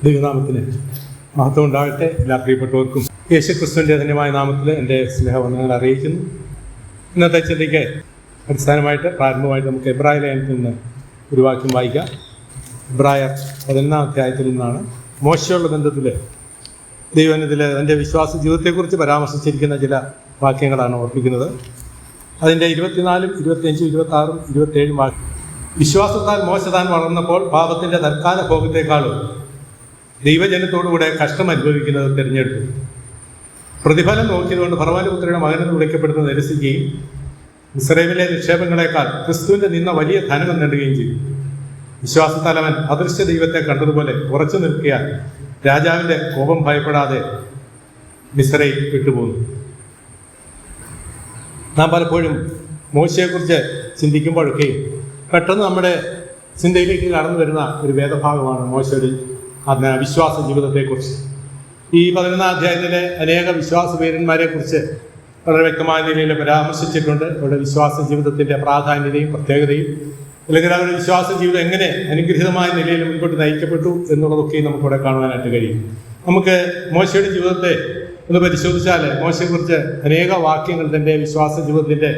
ദൈവനാമത്തിന് മഹത്വം ഉണ്ടാകട്ടെ. എല്ലാ പ്രിയപ്പെട്ടവർക്കും യേശുക്രിസ്തുവിൻ്റെ ധന്യമായ നാമത്തിൽ എൻ്റെ സ്നേഹവന്ദനങ്ങൾ അറിയിക്കുന്നു. ഇന്നത്തെ ചിന്തയ്ക്ക് അടിസ്ഥാനമായിട്ട് പ്രാരംഭമായിട്ട് നമുക്ക് എബ്രായ ലേഖനത്തിൽ നിന്ന് ഒരു വാക്യം വായിക്കാം. എബ്രായർ 11-ാം അധ്യായത്തിൽ നിന്നാണ്. മോശയുള്ള ബന്ധത്തിൽ ദൈവത്തിൽ തൻ്റെ വിശ്വാസ ജീവിതത്തെക്കുറിച്ച് പരാമർശിച്ചിരിക്കുന്ന ചില വാക്യങ്ങളാണ് ഓർപ്പിക്കുന്നത്. അതിൻ്റെ 24, 25, 26, 27 വാക്യം. വിശ്വാസത്താൽ മോശ താൻ വളർന്നപ്പോൾ പാപത്തിൻ്റെ തൽക്കാല ഭോഗത്തെക്കാളും ദൈവജനത്തോടുകൂടെ കഷ്ടം അനുഭവിക്കുന്നത് തിരഞ്ഞെടുത്തു. പ്രതിഫലം നോക്കിയതുകൊണ്ട് ഫറവോന്റെ പുത്രിയുടെ മകനെന്ന് വിളിക്കപ്പെടുന്നത് നിരസിക്കുകയും മിസ്രൈമിലെ നിക്ഷേപങ്ങളെക്കാൾ ക്രിസ്തുവിൻ്റെ നിന്ന വലിയ ധനം നേടുകയും ചെയ്തു. വിശ്വാസത്താൽ അവൻ അദൃശ്യ ദൈവത്തെ കണ്ടതുപോലെ ഉറച്ചു നിൽക്കിയാൽ രാജാവിൻ്റെ കോപം ഭയപ്പെടാതെ മിസ്രൈം വിട്ടുപോകുന്നു. നാം പലപ്പോഴും മോശയെക്കുറിച്ച് ചിന്തിക്കുമ്പോഴൊക്കെയും പെട്ടെന്ന് നമ്മുടെ ചിന്തയിലേക്ക് കടന്നു വരുന്ന ഒരു വേദഭാഗമാണ് മോശയുടെ വിശ്വാസ ജീവിതത്തെക്കുറിച്ച്. ഈ 11-ാം അധ്യായത്തിലെ അനേക വിശ്വാസ വീരന്മാരെ കുറിച്ച് വളരെ വ്യക്തമായ നിലയിൽ പരാമർശിച്ചിട്ടുണ്ട്. അവരുടെ വിശ്വാസ ജീവിതത്തിൻ്റെ പ്രാധാന്യതയും പ്രത്യേകതയും, അല്ലെങ്കിൽ അവരുടെ വിശ്വാസ ജീവിതം എങ്ങനെ അനുഗ്രഹീതമായ നിലയിൽ മുൻപോട്ട് നയിക്കപ്പെട്ടു എന്നുള്ളതൊക്കെ നമുക്കിവിടെ കാണുവാനായിട്ട് കഴിയും. നമുക്ക് മോശയുടെ ജീവിതത്തെ ഒന്ന് പരിശോധിച്ചാൽ മോശയെക്കുറിച്ച് അനേക വാക്യങ്ങൾ തൻ്റെ വിശ്വാസ ജീവിതത്തിൻ്റെ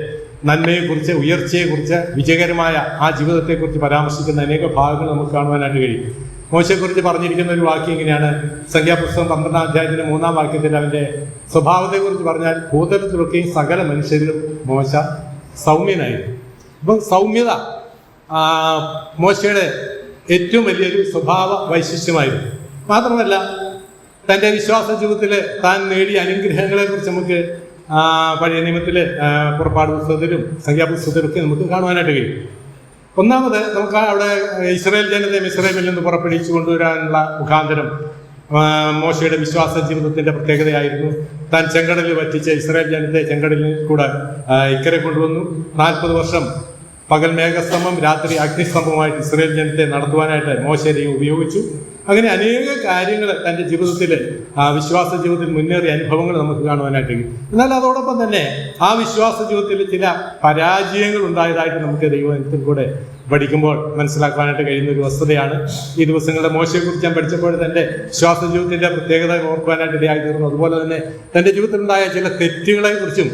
നന്മയെക്കുറിച്ച്, ഉയർച്ചയെക്കുറിച്ച്, വിജയകരമായ ആ ജീവിതത്തെക്കുറിച്ച് പരാമർശിക്കുന്ന അനേക ഭാഗങ്ങൾ നമുക്ക് കാണുവാനായിട്ട് കഴിയും. മോശയെക്കുറിച്ച് പറഞ്ഞിരിക്കുന്ന ഒരു വാക്യം ഇങ്ങനെയാണ്. സംഖ്യാപുസ്തകം 12-ാം അധ്യായത്തിൻ്റെ 3-ാം വാക്യത്തിൽ അവൻ്റെ സ്വഭാവത്തെക്കുറിച്ച് പറഞ്ഞാൽ ഭൂതലത്തിലൊക്കെയും സകല മനുഷ്യരിലും മോശ സൗമ്യനായിരുന്നു. അപ്പം സൗമ്യത മോശയുടെ ഏറ്റവും വലിയൊരു സ്വഭാവ വൈശിഷ്ട്യമായിരുന്നു. മാത്രമല്ല തൻ്റെ വിശ്വാസ ജീവിതത്തിൽ താൻ നേടിയ അനുഗ്രഹങ്ങളെക്കുറിച്ച് നമുക്ക് പഴയ നിയമത്തിൽ പുറപ്പാട് പുസ്തകത്തിലും സംഖ്യാപുസ്തകത്തിലൊക്കെ നമുക്ക് കാണുവാനായിട്ട് കഴിയും. ഒന്നാമത് നമുക്ക് അവിടെ ഇസ്രായേൽ ജനതയെ മിസ്രൈമിൽ നിന്ന് പുറപ്പെടുവിച്ചു കൊണ്ടുവരാനുള്ള മുഖാന്തരം മോശയുടെ വിശ്വാസ ജീവിതത്തിൻ്റെ പ്രത്യേകതയായിരുന്നു. താൻ ചെങ്കടലിൽ വറ്റിച്ച് ഇസ്രായേൽ ജനതയെ ചെങ്കടലിൽ കൂടെ ഇക്കരെ കൊണ്ടുവന്നു. 40 വർഷം പകൽ മേഘസ്തംഭം, രാത്രി അഗ്നിസ്തംഭമായിട്ട് ഇസ്രായേൽ ജനത്തെ നടത്തുവാനായിട്ട് മോശയെ ഉപയോഗിച്ചു. അങ്ങനെ അനേക കാര്യങ്ങൾ തൻ്റെ ജീവിതത്തിൽ വിശ്വാസ ജീവിതത്തിൽ മുന്നേറിയ അനുഭവങ്ങൾ നമുക്ക് കാണുവാനായിട്ട് കഴിയും. എന്നാൽ അതോടൊപ്പം തന്നെ ആ വിശ്വാസ ജീവിതത്തിൽ ചില പരാജയങ്ങൾ ഉണ്ടായതായിട്ട് നമുക്ക് ദൈവത്തിൽ കൂടെ പഠിക്കുമ്പോൾ മനസ്സിലാക്കാനായിട്ട് കഴിയുന്ന ഒരു വസ്തുതയാണ്. ഈ ദിവസങ്ങളുടെ മോശയെക്കുറിച്ച് ഞാൻ പഠിച്ചപ്പോൾ തൻ്റെ വിശ്വാസ ജീവിതത്തിൻ്റെ പ്രത്യേകത ഓർക്കുവാനായിട്ട് ഇടയായി തീർന്നു. അതുപോലെ തന്നെ തൻ്റെ ജീവിതത്തിലുണ്ടായ ചില തെറ്റുകളെ കുറിച്ചും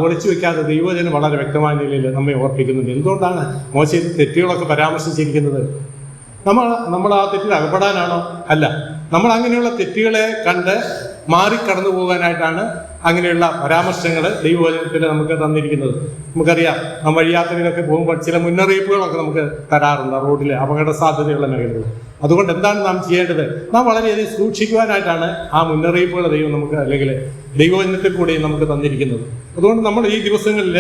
ഒളിച്ചു വെക്കാതെ ദൈവജനം വളരെ വ്യക്തമായ നിലയിൽ നമ്മെ ഓർപ്പിക്കുന്നുണ്ട്. എന്തുകൊണ്ടാണ് മോശ തെറ്റുകളൊക്കെ പരാമർശിച്ചിരിക്കുന്നത്? നമ്മൾ ആ തെറ്റിൽ അകപ്പെടാനാണോ? അല്ല. നമ്മൾ അങ്ങനെയുള്ള തെറ്റുകളെ കണ്ട് മാറിക്കടന്നു പോകാനായിട്ടാണ് അങ്ങനെയുള്ള പരാമർശങ്ങൾ ദൈവവചനത്തിൽ നമുക്ക് തന്നിരിക്കുന്നത്. നമുക്കറിയാം, നാം വഴിയാത്രയിലൊക്കെ പോകുമ്പോൾ ചില മുന്നറിയിപ്പുകളൊക്കെ നമുക്ക് തരാറുണ്ട്, റോഡിലെ അപകട സാധ്യതയുള്ള മേഖലകൾ. അതുകൊണ്ട് എന്താണ് നാം ചെയ്യേണ്ടത്? നാം വളരെയധികം സൂക്ഷിക്കുവാനായിട്ടാണ് ആ മുന്നറിയിപ്പുകൾ ദൈവം നമുക്ക്, അല്ലെങ്കിൽ ദൈവവചനത്തിൽ കൂടി നമുക്ക് തന്നിരിക്കുന്നത്. അതുകൊണ്ട് നമ്മൾ ഈ ദിവസങ്ങളിൽ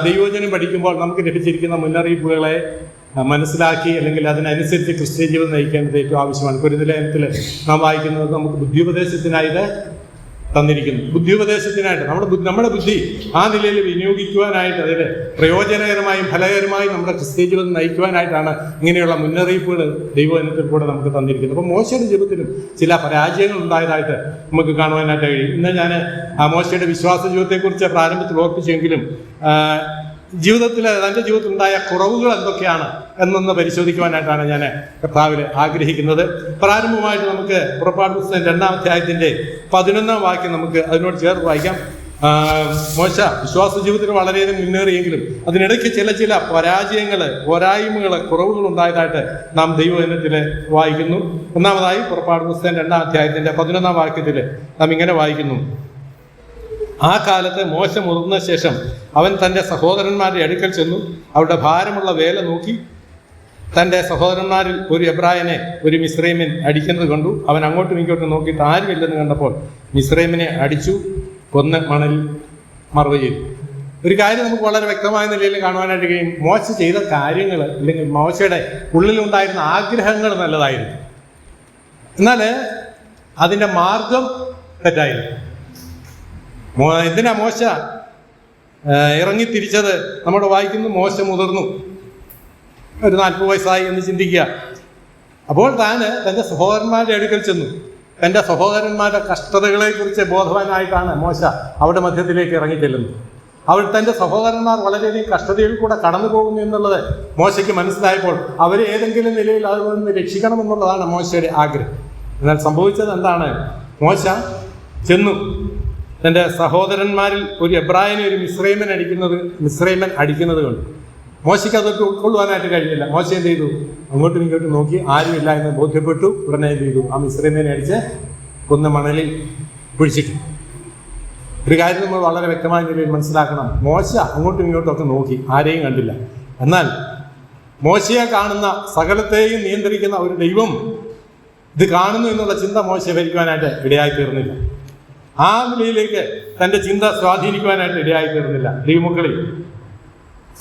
ദൈവവചനം പഠിക്കുമ്പോൾ നമുക്ക് ലഭിച്ചിരിക്കുന്ന മുന്നറിയിപ്പുകളെ മനസ്സിലാക്കി, അല്ലെങ്കിൽ അതിനനുസരിച്ച് ക്രിസ്ത്യ ജീവിതം നയിക്കേണ്ടത് ഏറ്റവും ആവശ്യമാണ്. കൊരിന്ത്യർ ലേഖനത്തിൽ നാം വായിക്കുന്നത് നമുക്ക് ബുദ്ധിയുപദേശത്തിനായിട്ട് തന്നിരിക്കുന്നു. ബുദ്ധിയുപദേശത്തിനായിട്ട് നമ്മുടെ ബുദ്ധി ആ നിലയിൽ വിനിയോഗിക്കുവാനായിട്ട്, അതിൽ പ്രയോജനകരമായും ഫലകരമായും നമ്മുടെ ക്രിസ്ത്യ ജീവിതം നയിക്കുവാനായിട്ടാണ് ഇങ്ങനെയുള്ള മുന്നറിയിപ്പുകൾ ദൈവവചനത്തിൽ കൂടെ നമുക്ക് തന്നിരിക്കുന്നത്. അപ്പോൾ മോശയുടെ ജീവിതത്തിലും ചില പരാജയങ്ങൾ ഉണ്ടായതായിട്ട് നമുക്ക് കാണുവാനായിട്ട് കഴിയും. ഇന്ന് ഞാൻ മോശയുടെ വിശ്വാസ ജീവിതത്തെക്കുറിച്ച് പ്രാരംഭത്തിൽ ഓർപ്പിച്ചെങ്കിലും ജീവിതത്തിൽ തൻ്റെ ജീവിതത്തിൽ ഉണ്ടായ കുറവുകൾ എന്തൊക്കെയാണ് എന്നൊന്ന് പരിശോധിക്കുവാനായിട്ടാണ് ഞാൻ കർത്താവിൽ ആഗ്രഹിക്കുന്നത്. പ്രാരംഭമായിട്ട് നമുക്ക് പുറപ്പാട് പുസ്തകം 2-ാം അധ്യായത്തിൻ്റെ 11-ാം വാക്യം നമുക്ക് അതിനോട് ചേർത്ത് വായിക്കാം. മോശ വിശ്വാസ ജീവിതത്തിൽ വളരെയധികം മുന്നേറിയെങ്കിലും അതിനിടയ്ക്ക് ചില പരാജയങ്ങൾ, പോരായ്മകൾ, കുറവുകൾ ഉണ്ടായതായിട്ട് നാം ദൈവവചനത്തിൽ വായിക്കുന്നു. ഒന്നാമതായി പുറപ്പാട് പുസ്തകം 2-ാം അധ്യായത്തിൻ്റെ 11-ാം വാക്യത്തിൽ നാം ഇങ്ങനെ വായിക്കുന്നു: ആ കാലത്ത് മോശ മുതിർന്ന ശേഷം അവൻ തൻ്റെ സഹോദരന്മാരുടെ അടുക്കൽ ചെന്നു. അവരുടെ ഭാരമുള്ള വേല നോക്കി തൻ്റെ സഹോദരന്മാരിൽ ഒരു എബ്രായനെ ഒരു മിസ്രൈമിൻ അടിക്കുന്നത് കണ്ടു. അവൻ അങ്ങോട്ടും ഇങ്ങോട്ടും നോക്കിയിട്ട് ആരുമില്ലെന്ന് കണ്ടപ്പോൾ മിസ്രൈമിനെ അടിച്ചു, കൊന്ന് മണലിൽ മറവ് ചെയ്തു. ഒരു കാര്യം നമുക്ക് വളരെ വ്യക്തമായ നിലയിൽ കാണുവാനായിട്ട് കഴിയും. മോശ ചെയ്ത കാര്യങ്ങൾ, അല്ലെങ്കിൽ മോശയുടെ ഉള്ളിലുണ്ടായിരുന്ന ആഗ്രഹങ്ങൾ നല്ലതായിരുന്നു, എന്നാൽ അതിൻ്റെ മാർഗം തെറ്റായിരുന്നു. എന്തിനാ മോശ ഇറങ്ങിത്തിരിച്ചത്? നമ്മുടെ വായിക്കുന്നു, മോശ മുതിർന്നു, ഒരു 40 വയസ്സായി എന്ന് ചിന്തിക്കുക. അപ്പോൾ തൻ്റെ സഹോദരന്മാരുടെ അടുക്കൽ ചെന്നു. തൻ്റെ സഹോദരന്മാരുടെ കഷ്ടതകളെക്കുറിച്ച് ബോധവാനായിട്ടാണ് മോശ അവിടെ മധ്യത്തിലേക്ക് ഇറങ്ങിച്ചെല്ലുന്നത്. അവിടെ തൻ്റെ സഹോദരന്മാർ വളരെയധികം കഷ്ടതയിൽ കൂടെ കടന്നു പോകുന്നു എന്നുള്ളത് മോശയ്ക്ക് മനസ്സിലായപ്പോൾ അവരെ ഏതെങ്കിലും നിലയിൽ അതിൽ നിന്ന് രക്ഷിക്കണമെന്നുള്ളതാണ് മോശയുടെ ആഗ്രഹം. എന്നാൽ സംഭവിച്ചത് എന്താണ്? മോശ ചെന്നു തൻ്റെ സഹോദരന്മാരിൽ ഒരു എബ്രായനെ ഒരു മിസ്രൈമൻ അടിക്കുന്നത് കൊണ്ട് മോശയ്ക്ക് അതൊക്കെ ഉൾക്കൊള്ളുവാനായിട്ട് കഴിഞ്ഞില്ല. മോശ എന്ത് ചെയ്തു? അങ്ങോട്ടും ഇങ്ങോട്ടും നോക്കി ആരുമില്ല എന്ന് ബോധ്യപ്പെട്ടു. ഉടനെ എന്ത് ചെയ്തു? ആ മിസ്രൈമനെ അടിച്ച് കൊന്ന് മണലിൽ കുഴിച്ചിട്ടു. ഒരു കാര്യം നമ്മൾ വളരെ വ്യക്തമായ നിലയിൽ മനസ്സിലാക്കണം. മോശ അങ്ങോട്ടും ഇങ്ങോട്ടും ഒക്കെ നോക്കി, ആരെയും കണ്ടില്ല. എന്നാൽ മോശയെ കാണുന്ന സകലത്തെയും നിയന്ത്രിക്കുന്ന ഒരു ദൈവം ഇത് കാണുന്നു എന്നുള്ള ചിന്ത മോശയെ ഭരിക്കുവാനായിട്ട് ഇടയായി തീർന്നില്ല. ആ നിലയിലേക്ക് തൻ്റെ ചിന്ത സ്വാധീനിക്കുവാനായിട്ട് ഇടയായി തീർന്നില്ല. ദൈവമക്കളെ,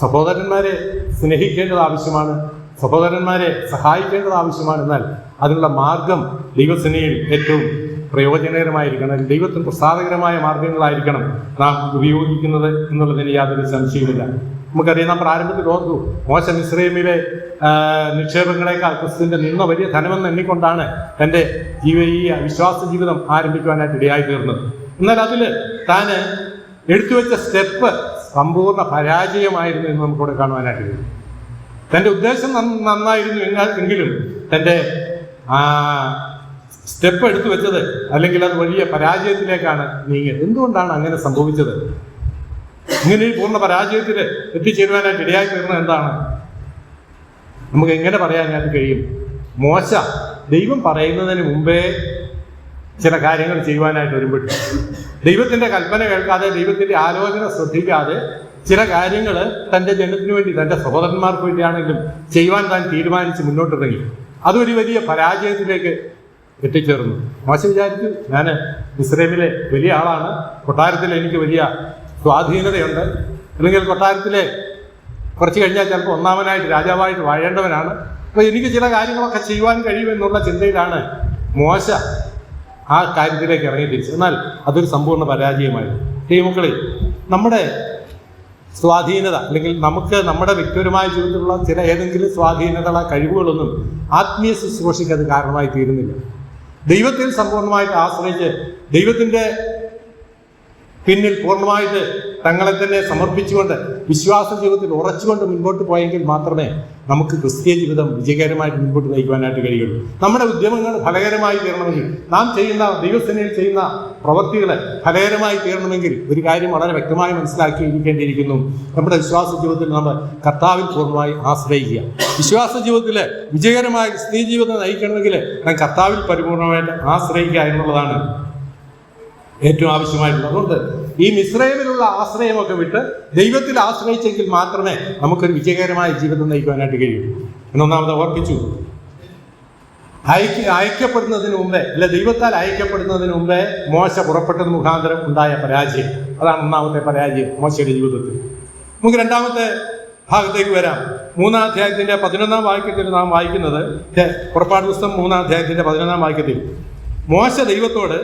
സഹോദരന്മാരെ സ്നേഹിക്കേണ്ടത് ആവശ്യമാണ്, സഹോദരന്മാരെ സഹായിക്കേണ്ടത് ആവശ്യമാണ്. എന്നാൽ അതിനുള്ള മാർഗം ദൈവസേനയിൽ ഏറ്റവും പ്രയോജനകരമായിരിക്കണം, ദൈവത്തിന് പ്രസാദകരമായ മാർഗങ്ങളായിരിക്കണം നാം ഉപയോഗിക്കുന്നത് എന്നുള്ളതിന് യാതൊരു സംശയവുമില്ല. നമുക്കറിയാം, നാം പ്രാരംഭത്തിൽ ഓർത്തു, മോശ മിസ്രൈമിലെ നിക്ഷേപങ്ങളെക്കാൾ ക്രിസ്തുവിൻ്റെ നിന്ന വലിയ ധനമെന്ന് എണ്ണിക്കൊണ്ടാണ് തൻ്റെ ഈ വിശ്വാസ ജീവിതം ആരംഭിക്കുവാനായിട്ട് ഇടയായി തീർന്നത്. എന്നാൽ അതിൽ താൻ എടുത്തുവെച്ച സ്റ്റെപ്പ് സമ്പൂർണ്ണ പരാജയമായിരുന്നു എന്ന് നമുക്കിവിടെ കാണുവാനായിട്ട് കഴിയും. തൻ്റെ ഉദ്ദേശം നന്നായിരുന്നു എങ്കിലും തൻ്റെ സ്റ്റെപ്പ് എടുത്തു വെച്ചത് അല്ലെങ്കിൽ അത് വലിയ പരാജയത്തിലേക്കാണ് നീങ്ങിയത്. എന്തുകൊണ്ടാണ് അങ്ങനെ സംഭവിച്ചത്? ഇങ്ങനെ ഈ പൂർണ്ണ പരാജയത്തിൽ എത്തിച്ചേരുവാനായിട്ട് ഇടയായി തീർന്നത് എന്താണ്? നമുക്ക് എങ്ങനെ പറയാനായിട്ട് കഴിയും? മോശ ദൈവം പറയുന്നതിന് മുമ്പേ ചില കാര്യങ്ങൾ ചെയ്യുവാനായിട്ട് ഒരുമ്പെട്ടു. ദൈവത്തിൻ്റെ കൽപ്പന കേൾക്കാതെ, ദൈവത്തിൻ്റെ ആലോചന ശ്രദ്ധിക്കാതെ ചില കാര്യങ്ങൾ തൻ്റെ ജനത്തിന് വേണ്ടി, തൻ്റെ സഹോദരന്മാർക്ക് വേണ്ടിയാണെങ്കിലും ചെയ്യുവാൻ താൻ തീരുമാനിച്ച് മുന്നോട്ടിറങ്ങി. അതൊരു വലിയ പരാജയത്തിലേക്ക് എത്തിച്ചേർന്നു. മോശ വിചാരിച്ചു, ഞാൻ മിസ്രൈമിലെ വലിയ ആളാണ്, കൊട്ടാരത്തിൽ എനിക്ക് വലിയ സ്വാധീനതയുണ്ട്, അല്ലെങ്കിൽ കൊട്ടാരത്തിലെ കുറച്ച് കഴിഞ്ഞാൽ ചിലപ്പോൾ ഒന്നാമനായിട്ട് രാജാവായിട്ട് വാഴേണ്ടവനാണ്, അപ്പോൾ എനിക്ക് ചില കാര്യങ്ങളൊക്കെ ചെയ്യുവാൻ കഴിയുമെന്നുള്ള ചിന്തയിലാണ് മോശ ആ കാര്യത്തിലേക്ക് ഇറങ്ങിത്തിരിച്ചു. എന്നാൽ അതൊരു സമ്പൂർണ്ണ പരാജയമായിരുന്നു. ദൈവമക്കളെ, നമ്മുടെ സ്വാധീനത അല്ലെങ്കിൽ നമുക്ക് നമ്മുടെ വ്യക്തിപരമായ ജീവിതത്തിലുള്ള ചില ഏതെങ്കിലും സ്വാധീനതകളോ കഴിവുകളൊന്നും ആത്മീയ ശുശ്രൂഷയ്ക്ക് അത് കാരണമായി തീരുന്നില്ല. ദൈവത്തിൽ സമ്പൂർണ്ണമായിട്ട് ആശ്രയിച്ച് ദൈവത്തിൻ്റെ പിന്നിൽ പൂർണ്ണമായിട്ട് തങ്ങളെ തന്നെ സമർപ്പിച്ചുകൊണ്ട് വിശ്വാസ ജീവിതത്തിൽ ഉറച്ചുകൊണ്ട് മുൻപോട്ട് പോയെങ്കിൽ മാത്രമേ നമുക്ക് ക്രിസ്തീയ ജീവിതം വിജയകരമായിട്ട് മുൻപോട്ട് നയിക്കുവാനായിട്ട് കഴിയുള്ളൂ. നമ്മുടെ ഉദ്യമങ്ങൾ ഫലകരമായി തീരണമെങ്കിൽ, നാം ചെയ്യുന്ന ദൈവസേനയിൽ ചെയ്യുന്ന പ്രവൃത്തികൾ ഫലകരമായി തീരണമെങ്കിൽ ഒരു കാര്യം വളരെ വ്യക്തമായി മനസ്സിലാക്കിയിരിക്കേണ്ടിയിരിക്കുന്നു. നമ്മുടെ വിശ്വാസ ജീവിതത്തിൽ നമ്മൾ കർത്താവിൽ പൂർണ്ണമായി ആശ്രയിക്കുക. വിശ്വാസ ജീവിതത്തിൽ വിജയകരമായ ക്രിസ്തീയ ജീവിതം നയിക്കണമെങ്കിൽ നാം കർത്താവിൽ പരിപൂർണമായിട്ട് ആശ്രയിക്കുക എന്നുള്ളതാണ് ഏറ്റവും ആവശ്യമായിട്ടുള്ളത്. അതുകൊണ്ട് ഈ മിസ്രൈമിലുള്ള ആശ്രയമൊക്കെ വിട്ട് ദൈവത്തിൽ ആശ്രയിച്ചെങ്കിൽ മാത്രമേ നമുക്കൊരു വിജയകരമായ ജീവിതം നയിക്കുവാനായിട്ട് കഴിയൂ. എന്നൊന്നാമത് ഓർപ്പിച്ചു, അയക്കപ്പെടുന്നതിന് മുമ്പേ അല്ലെ ദൈവത്താൽ അയക്കപ്പെടുന്നതിന് മുമ്പേ മോശ പുറപ്പെട്ടത് മുഖാന്തരം ഉണ്ടായ പരാജയം, അതാണ് ഒന്നാമത്തെ പരാജയം മോശയുടെ ജീവിതത്തിൽ. നമുക്ക് രണ്ടാമത്തെ ഭാഗത്തേക്ക് വരാം. 3-ാം അധ്യായത്തിന്റെ 11-ാം വാക്യത്തിൽ നാം വായിക്കുന്നത്, പുറപ്പാട് പുസ്തകം 3-ാം അധ്യായത്തിന്റെ 11-ാം വാക്യത്തിൽ, മോശ ദൈവത്തോട്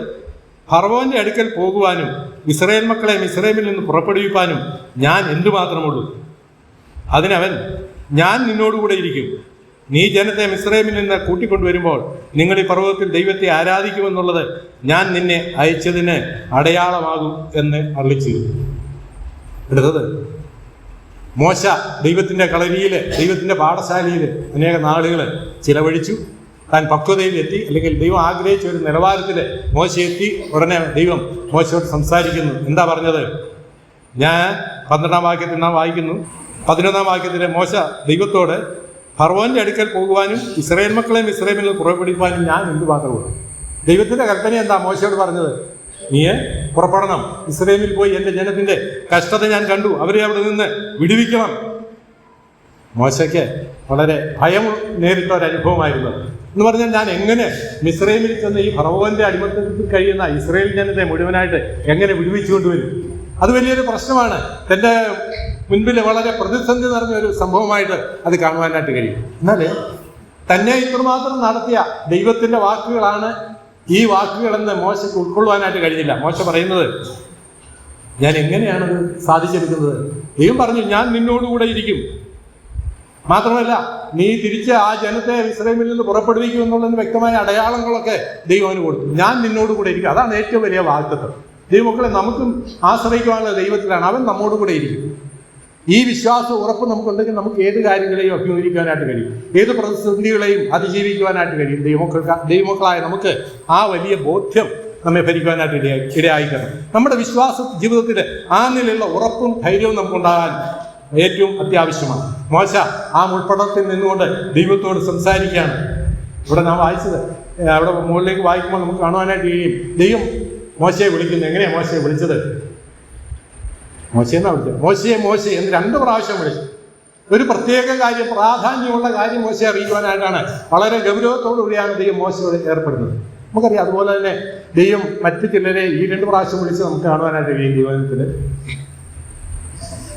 ഫറവോന്റെ അടുക്കൽ പോകുവാനും ഇസ്രായേൽ മക്കളെ മിസ്രൈമിൽ നിന്ന് പുറപ്പെടുവിപ്പാനും ഞാൻ എന്തുമാത്രമുള്ളൂ? അതിനവൻ, ഞാൻ നിന്നോടുകൂടെ ഇരിക്കും. നീ ജനത്തെ മിസ്രൈമിൽ നിന്ന് കൂട്ടിക്കൊണ്ടുവരുമ്പോൾ നിങ്ങൾ ഈ പർവ്വതത്തിൽ ദൈവത്തെ ആരാധിക്കുമെന്നുള്ളത് ഞാൻ നിന്നെ അയച്ചതിന് അടയാളമാകും എന്ന് അരുളിച്ചു. എടുത്തത് മോശ ദൈവത്തിൻ്റെ കളരിയിൽ, ദൈവത്തിൻ്റെ പാഠശാലയിൽ അനേക നാളുകൾ ചിലവഴിച്ചു. താൻ പക്വതയിൽ എത്തി, അല്ലെങ്കിൽ ദൈവം ആഗ്രഹിച്ച ഒരു നിലവാരത്തിൽ മോശ എത്തി. ഉടനെ ദൈവം മോശയോട് സംസാരിക്കുന്നു. എന്താ പറഞ്ഞത്? ഞാൻ 12-ാം വാക്യത്തിൽ നാം വായിക്കുന്നു. 11-ാം വാക്യത്തിൽ മോശ ദൈവത്തോട് ഫറവോന്റെ അടുക്കൽ പോകുവാനും ഇസ്രായേൽ മക്കളെ മിസ്രൈമിൽ നിന്ന് പുറപ്പെടുവിപ്പാനും ഞാൻ എന്തുമാത്രമുള്ളൂ? ദൈവത്തിൻ്റെ കൽപ്പന എന്താ മോശയോട് പറഞ്ഞത്? നീ പുറപ്പെടണം, ഇസ്രായേലിൽ പോയി എൻ്റെ ജനത്തിൻ്റെ കഷ്ടത ഞാൻ കണ്ടു, അവരെ അവിടെ നിന്ന് വിടുവിക്കണം. മോശയ്ക്ക് വളരെ ഭയം നേരിട്ട ഒരനുഭവമായിരുന്നു. എന്ന് പറഞ്ഞാൽ, ഞാൻ എങ്ങനെ മിസ്രൈമിൽ ചെന്ന് ഈ ഫറവോന്റെ അടിമത്തത്തിൽ കഴിയുന്ന ഇസ്രായേൽ ജനത്തെ മുഴുവനായിട്ട് എങ്ങനെ വിടുവിച്ചുകൊണ്ടുവരും? അത് വലിയൊരു പ്രശ്നമാണ്. തൻ്റെ മുൻപിൽ വളരെ പ്രതിസന്ധി നിറഞ്ഞ ഒരു സംഭവമായിട്ട് അത് കാണുവാനായിട്ട് കഴിയും. എന്നാൽ തന്നെ ഇത്രമാത്രം നടത്തിയ ദൈവത്തിൻ്റെ വാക്കുകളാണ് ഈ വാക്കുകളെന്ന് മോശയ്ക്ക് ഉൾക്കൊള്ളുവാനായിട്ട് കഴിഞ്ഞില്ല. മോശ പറയുന്നത്, ഞാൻ എങ്ങനെയാണത് സാധിച്ചെടുക്കുന്നത്? ദൈവം പറഞ്ഞു, ഞാൻ നിന്നോടുകൂടെ ഇരിക്കും. മാത്രമല്ല, നീ തിരിച്ച് ആ ജനത്തെ ഇസ്രായേലിൽ നിന്ന് പുറപ്പെടുവിക്കും എന്നുള്ളതിന് വ്യക്തമായ അടയാളങ്ങളൊക്കെ ദൈവം അവന് കൊടുത്തു. ഞാൻ നിന്നോടുകൂടെ ഇരിക്കും. അതാണ് ഏറ്റവും വലിയ വാഗ്ദത്തം. ദൈവമക്കളെ, നമുക്കും ആശ്രയിക്കുവാനുള്ള ദൈവത്തിലാണ്. അവൻ നമ്മോടുകൂടെ ഇരിക്കും. ഈ വിശ്വാസ ഉറപ്പ് നമുക്കുണ്ടെങ്കിൽ നമുക്ക് ഏത് കാര്യങ്ങളെയും അഭിമുഖീകരിക്കാനായിട്ട് കഴിയും, ഏത് പ്രതിസന്ധികളെയും അതിജീവിക്കുവാനായിട്ട് കഴിയും. ദൈവമക്കളായ നമുക്ക് ആ വലിയ ബോധ്യം നമ്മെ ഭരിക്കുവാനായിട്ട് ഇടയായിക്കണം. നമ്മുടെ വിശ്വാസ ജീവിതത്തിൽ ആ നിലയിലുള്ള ഉറപ്പും ധൈര്യവും നമുക്കുണ്ടാകാൻ ഏറ്റവും അത്യാവശ്യമാണ്. മോശ ആ മുൾപ്പടത്തിൽ നിന്നുകൊണ്ട് ദൈവത്തോട് സംസാരിക്കുകയാണ്. ഇവിടെ നാം വായിച്ചത്, അവിടെ മുകളിലേക്ക് വായിക്കുമ്പോൾ നമുക്ക് കാണുവാനായിട്ട് കഴിയും. ദൈവം മോശയെ വിളിക്കുന്നു. എങ്ങനെയാണ് മോശയെ വിളിച്ചത്? മോശയെന്നാണ് വിളിച്ചത്. മോശയെ മോശയെ എന്ന് 2 പ്രാവശ്യം വിളിച്ചു. ഒരു പ്രത്യേക കാര്യം, പ്രാധാന്യമുള്ള കാര്യം മോശയെ അറിയിക്കുവാനായിട്ടാണ് വളരെ ഗൗരവത്തോടുകൂടിയാണ് ദൈവം മോശയോട് ഏർപ്പെടുന്നത്. നമുക്കറിയാം. അതുപോലെ തന്നെ ദൈവം മറ്റു ചിലരെ ഈ 2 പ്രാവശ്യം വിളിച്ച് നമുക്ക് കാണുവാനായിട്ട് കഴിയും. ദൈവത്തിൽ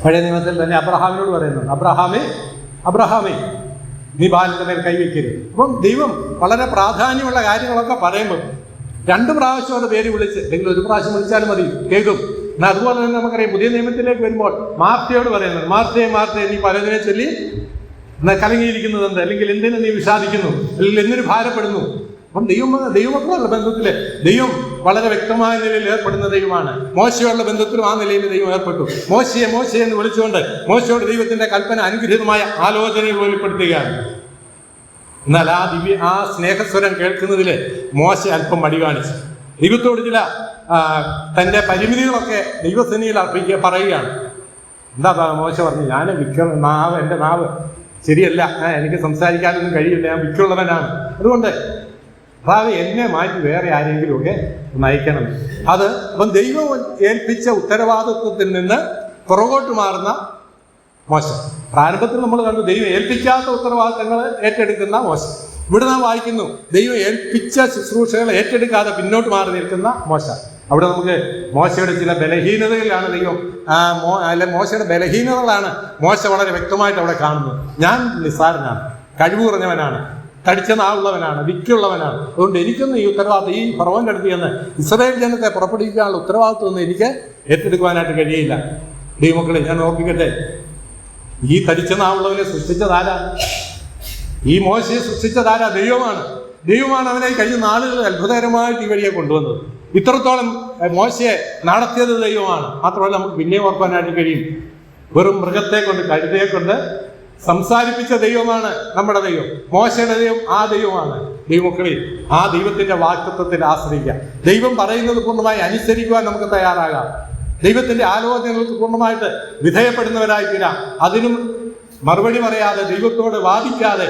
പഴയ നിയമത്തിൽ തന്നെ അബ്രഹാമിനോട് പറയുന്നുണ്ട്, അബ്രഹാമേ നീ ബാലന്റെ മേൽ കൈവയ്ക്കരുത്. അപ്പം ദൈവം വളരെ പ്രാധാന്യമുള്ള കാര്യങ്ങളൊക്കെ പറയുമ്പോൾ 2 പ്രാവശ്യം അത് പേര് വിളിച്ച്, അല്ലെങ്കിൽ 1 പ്രാവശ്യം വിളിച്ചാലും മതി, കേൾക്കും. എന്നാൽ അതുപോലെ തന്നെ നമുക്കറിയാം പുതിയ നിയമത്തിലേക്ക് വരുമ്പോൾ മാർത്തയോട് പറയുന്നത്, മാർത്തയെ നീ പലതിനെ ചൊല്ലി കലങ്ങിയിരിക്കുന്നത് എന്ത്, അല്ലെങ്കിൽ എന്തിനു നീ വിഷാദിക്കുന്നു, അല്ലെങ്കിൽ എന്തിനു ഭാരപ്പെടുന്നു. അപ്പം ദൈവമക്കളുള്ള ബന്ധത്തിൽ ദൈവം വളരെ വ്യക്തമായ നിലയിൽ ഏർപ്പെടുന്ന ദൈവമാണ്. മോശയുള്ള ബന്ധത്തിലും ആ നിലയിൽ ദൈവം ഏർപ്പെട്ടു. മോശയെ എന്ന് വിളിച്ചുകൊണ്ട് മോശയോട് ദൈവത്തിന്റെ കൽപ്പന അനുഗ്രഹീതമായ ആലോചനകൾ വെളിപ്പെടുത്തുകയാണ്. എന്നാൽ ആ സ്നേഹസ്വരം കേൾക്കുന്നതിൽ മോശ അല്പം മടി കാണിച്ചു. ദൈവത്തോട് ചില തൻ്റെ പരിമിതികളൊക്കെ ദൈവസേനയിൽ പറയുകയാണ്. എന്താ മോശ പറഞ്ഞു, ഞാൻ എൻ്റെ നാവ് ശരിയല്ല, എനിക്ക് സംസാരിക്കാനൊന്നും കഴിയില്ല, ഞാൻ വിക്കുള്ളവനാണ്. അതുകൊണ്ട് എന്നെ മാറ്റി വേറെ ആരെങ്കിലുമൊക്കെ നയിക്കണം. അപ്പം ദൈവം ഏൽപ്പിച്ച ഉത്തരവാദിത്വത്തിൽ നിന്ന് പുറകോട്ട് മാറുന്ന മോശം. പ്രാരംഭത്തിൽ നമ്മൾ കണ്ടു ദൈവം ഏൽപ്പിക്കാത്ത ഉത്തരവാദിത്തങ്ങൾ ഏറ്റെടുക്കുന്ന മോശം. ഇവിടെ നാം വായിക്കുന്നു ദൈവം ഏൽപ്പിച്ച ശുശ്രൂഷകൾ ഏറ്റെടുക്കാതെ പിന്നോട്ട് മാറി നിൽക്കുന്ന മോശ. അവിടെ നമുക്ക് മോശയുടെ ചില ബലഹീനതകളാണ് മോശയുടെ ബലഹീനതകളാണ് മോശ വളരെ വ്യക്തമായിട്ട് അവിടെ കാണുന്നത്. ഞാൻ നിസ്സാരനാണ്, കഴിവ് കുറഞ്ഞവനാണ്, തടിച്ച നാവുള്ളവനാണ്, വിക്കുള്ളവനാണ്. അതുകൊണ്ട് എനിക്കൊന്നും ഈ ഉത്തരവാദിത്വം, ഈ ഫറവോന്റെ അടുത്ത് ചെന്ന് ഇസ്രായേൽ ജനത്തെ പുറപ്പെടുവിക്കാനുള്ള ഉത്തരവാദിത്വം ഒന്നും എനിക്ക് ഏറ്റെടുക്കുവാനായിട്ട് കഴിയില്ല. ദൈവമക്കളെ, ഞാൻ ഓർപ്പിക്കട്ടെ, ഈ തടിച്ച നാവുള്ളവനെ സൃഷ്ടിച്ചതാരാ? ഈ മോശയെ സൃഷ്ടിച്ചതാരാ? ദൈവമാണ് അവനെ കഴിഞ്ഞ നാളുകൾ അത്ഭുതകരമായിട്ട് ഈ വഴിയെ കൊണ്ടുവന്നത്. ഇത്രത്തോളം മോശയെ നടത്തിയത് ദൈവമാണ്. മാത്രമല്ല നമുക്ക് പിന്നെ ഓർക്കാനായിട്ട് കഴിയും, വെറും മൃഗത്തെ കൊണ്ട്, കഴുതയെ കൊണ്ട് സംസാരിപ്പിച്ച ദൈവമാണ് നമ്മുടെ ദൈവം. മോശയുടെ ദൈവം ആ ദൈവമാണ്. ദൈവമക്കളിൽ ആ ദൈവത്തിന്റെ വാക്തത്വത്തിൽ ആശ്രയിക്കാം. ദൈവം പറയുന്നത് പൂർണ്ണമായി അനുസരിക്കുവാൻ നമുക്ക് തയ്യാറാകാം. ദൈവത്തിന്റെ ആലോചനകൾക്ക് പൂർണ്ണമായിട്ട് വിധേയപ്പെടുന്നവരായി തീരാം. അതിനും മറുപടി പറയാതെ, ദൈവത്തോട് വാദിക്കാതെ,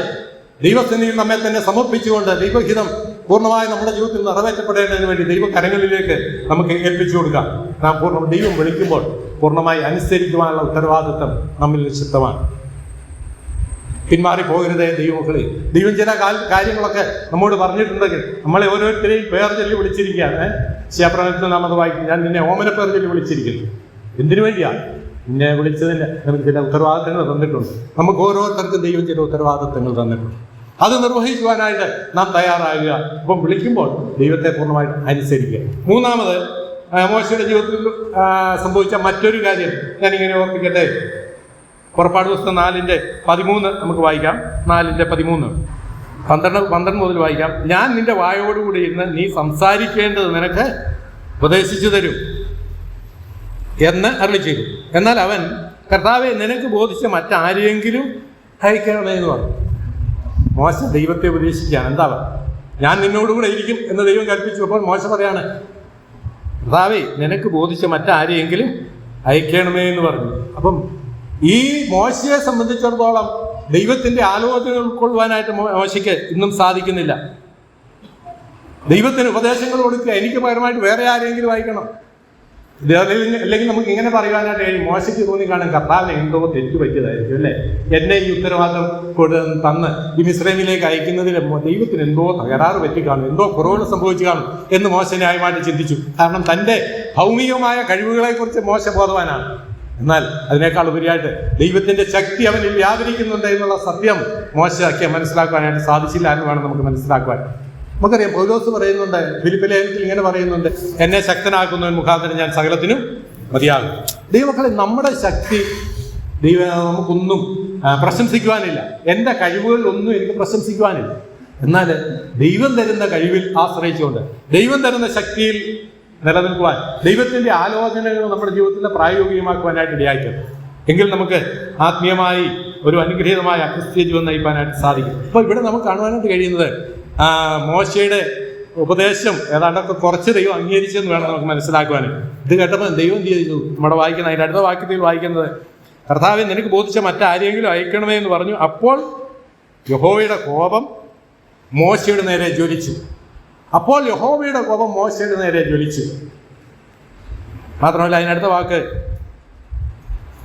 ദൈവസന്നിധിയിൽ നമ്മെ തന്നെ സമർപ്പിച്ചുകൊണ്ട് ദൈവഹിതം പൂർണ്ണമായി നമ്മുടെ ജീവിതത്തിൽ നിറവേറ്റപ്പെടേണ്ടതിന് വേണ്ടി ദൈവകരങ്ങളിലേക്ക് നമുക്ക് ഏൽപ്പിച്ചു കൊടുക്കാം. നാം ദൈവം വിളിക്കുമ്പോൾ പൂർണ്ണമായി അനുസരിക്കുവാനുള്ള ഉത്തരവാദിത്വം നമ്മിൽ നിക്ഷിപ്തമാണ്. പിന്മാറി പോകരുതേ ദൈവമക്കളെ. ദൈവം ചില കാര്യങ്ങളൊക്കെ നമ്മോട് പറഞ്ഞിട്ടുണ്ടെങ്കിൽ നമ്മളെ ഓരോരുത്തരെയും പേർ ചൊല്ലി വിളിച്ചിരിക്കുകയാണ്. ശിവപ്രവചനത്തിൽ നാം അത് വായിക്കും, ഞാൻ നിന്നെ ഓമന പേർ ചൊല്ലി വിളിച്ചിരിക്കുന്നു. എന്തിനു വേണ്ടിയാണ്? നിന്നെ വിളിച്ചതിന് നമുക്ക് ചില ഉത്തരവാദിത്തങ്ങൾ തന്നിട്ടുണ്ട്. നമുക്ക് ഓരോരുത്തർക്കും ദൈവം ചില ഉത്തരവാദിത്തങ്ങൾ തന്നിട്ടുണ്ട്. അത് നിർവഹിക്കുവാനായിട്ട് നാം തയ്യാറാകുക. അപ്പം വിളിക്കുമ്പോൾ ദൈവത്തെ പൂർണ്ണമായിട്ട് അനുസരിക്കുക. മൂന്നാമത് മോശയുടെ ജീവിതത്തിൽ സംഭവിച്ച മറ്റൊരു കാര്യം ഞാനിങ്ങനെ ഓർപ്പിക്കട്ടെ. പുറപ്പാട് പുസ്തകം 4:13 നമുക്ക് വായിക്കാം. 4:13 12 മുതൽ വായിക്കാം. ഞാൻ നിന്റെ വായോടുകൂടി ഇരുന്ന് നീ സംസാരിക്കേണ്ടത് നിനക്ക് ഉപദേശിച്ചു തരും എന്ന് അരുളി ചെയ്തു. എന്നാൽ അവൻ, കർത്താവെ, നിനക്ക് ബോധിച്ച മറ്റാരെയെങ്കിലും അയക്കണമേ എന്ന് പറഞ്ഞു. മോശ ദൈവത്തെ ഉപദേശിക്കുകയാണ്. എന്താ ഞാൻ നിന്നോടുകൂടെ ഇരിക്കും എന്ന് ദൈവം കൽപ്പിച്ചു. അപ്പോൾ മോശ പറയാണ്, കർത്താവെ, നിനക്ക് ബോധിച്ച മറ്റാരെയെങ്കിലും അയക്കണമേ എന്ന് പറഞ്ഞു. അപ്പം ഈ മോശയെ സംബന്ധിച്ചിടത്തോളം ദൈവത്തിന്റെ ആലോചന ഉൾക്കൊള്ളുവാനായിട്ട് മോശയ്ക്ക് ഇന്നും സാധിക്കുന്നില്ല. ദൈവത്തിന് ഉപദേശങ്ങൾ കൊടുക്കുക, എനിക്ക് പകരമായിട്ട് വേറെ ആരെങ്കിലും വായിക്കണം. അല്ലെങ്കിൽ നമുക്ക് ഇങ്ങനെ പറയുവാനായിട്ട് കഴിയും, മോശയ്ക്ക് തോന്നിക്കാണും കർത്താവിനെ എന്തോ തെറ്റു പറ്റിയതായിരിക്കും അല്ലേ, എന്നെ ഈ ഉത്തരവാദിത്തം തന്ന് ഈ മിസ്രൈമിലേക്ക് അയക്കുന്നതിൽ ദൈവത്തിന് എന്തോ തകരാറ് പറ്റിക്കാണും, എന്തോ കുറവുകൾ സംഭവിച്ചു കാണും എന്ന് മോശ ന്യായമായിട്ട് ചിന്തിച്ചു. കാരണം തൻ്റെ ഭൗമികമായ കഴിവുകളെ കുറിച്ച് മോശ ബോധവാനാണ്. എന്നാൽ അതിനേക്കാൾ ഉപരിയായിട്ട് ദൈവത്തിന്റെ ശക്തി അവനിൽ വ്യാപരിക്കുന്നുണ്ട് എന്നുള്ള സത്യം മോശയ്ക്ക് മനസ്സിലാക്കുവാനായിട്ട് സാധിച്ചില്ല എന്ന് വേണം നമുക്ക് മനസ്സിലാക്കുവാൻ. നമുക്കറിയാം, പൗലോസ് പറയുന്നുണ്ട്, ഫിലിപ്പി ലേഖനത്തിൽ ഇങ്ങനെ പറയുന്നുണ്ട്, എന്നെ ശക്തനാക്കുന്നവൻ മുഖാന്തരം ഞാൻ സകലത്തിനും മതിയാകും. ദൈവമക്കളെ, നമ്മുടെ ശക്തി നമുക്കൊന്നും പ്രശംസിക്കുവാനില്ല. എൻ്റെ കഴിവുകളിലൊന്നും എനിക്ക് പ്രശംസിക്കുവാനില്ല. എന്നാൽ ദൈവം തരുന്ന കഴിവിൽ ആശ്രയിച്ചുകൊണ്ട്, ദൈവം തരുന്ന ശക്തിയിൽ നിലനിൽക്കുവാൻ, ദൈവത്തിന്റെ ആലോചനകൾ നമ്മുടെ ജീവിതത്തിൽ പ്രായോഗികമാക്കുവാനായിട്ട് ഇടയായിട്ടുണ്ട്. എങ്കിൽ നമുക്ക് ആത്മീയമായി ഒരു അനുഗ്രഹീതമായ ക്രിസ്തീയ ജീവൻ നയിക്കാനായിട്ട് സാധിക്കും. അപ്പോൾ ഇവിടെ നമുക്ക് കാണുവാനായിട്ട് കഴിയുന്നത് മോശയുടെ ഉപദേശം ഏതാണ്ടൊക്കെ കുറച്ച് ദൈവം അംഗീകരിച്ചെന്ന് വേണം നമുക്ക് മനസ്സിലാക്കുവാൻ. ഇത് കേട്ടപ്പോൾ ദൈവം എന്ത് ചെയ്തു? നമ്മുടെ വായിക്കുന്ന അതിൻ്റെ അടുത്ത വാക്യത്തിൽ വായിക്കുന്നത്, കർത്താവെ നിനക്ക് ബോധിച്ച മറ്റാരെങ്കിലും അയക്കണമേ എന്ന് പറഞ്ഞു. അപ്പോൾ യഹോവയുടെ കോപം മോശയുടെ നേരെ ജ്വലിച്ചു. അപ്പോൾ യഹോവയുടെ കോപം മോശയുടെ നേരെ ജ്വലിച്ചു. മാത്രമല്ല അതിനടുത്ത വാക്ക്,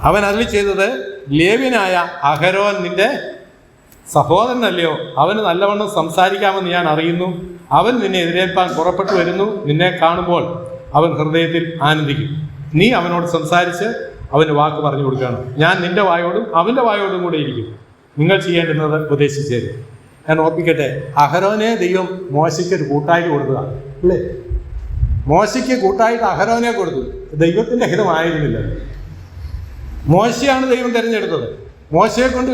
അവൻ അരുളി ചെയ്തത്, ലേവ്യനായ അഹരോൻ നിന്റെ സഹോദരനല്ലയോ? അവന് നല്ലവണ്ണം സംസാരിക്കാമെന്ന് ഞാൻ അറിയുന്നു. അവൻ നിന്നെ എതിരേൽപ്പാൻ പുറപ്പെട്ടു വരുന്നു. നിന്നെ കാണുമ്പോൾ അവൻ ഹൃദയത്തിൽ ആനന്ദിക്കും. നീ അവനോട് സംസാരിച്ച് അവന് വാക്ക് പറഞ്ഞു കൊടുക്കണം. ഞാൻ നിന്റെ വായോടും അവൻ്റെ വായോടും കൂടെ ഇരിക്കും. നിങ്ങൾ ചെയ്യേണ്ടുന്നത് ഉപദേശിച്ചേരും. ഞാൻ ഓർപ്പിക്കട്ടെ, അഹരോനെ ദൈവം മോശയ്ക്ക് ഒരു കൂട്ടായി കൊടുക്കുക അല്ലേ? മോശയ്ക്ക് കൂട്ടായിട്ട് അഹരോനെ കൊടുത്തു. ദൈവത്തിൻ്റെ ഹിതമായിരുന്നില്ല. മോശയാണ് ദൈവം തിരഞ്ഞെടുത്തത്. മോശയെ കൊണ്ട്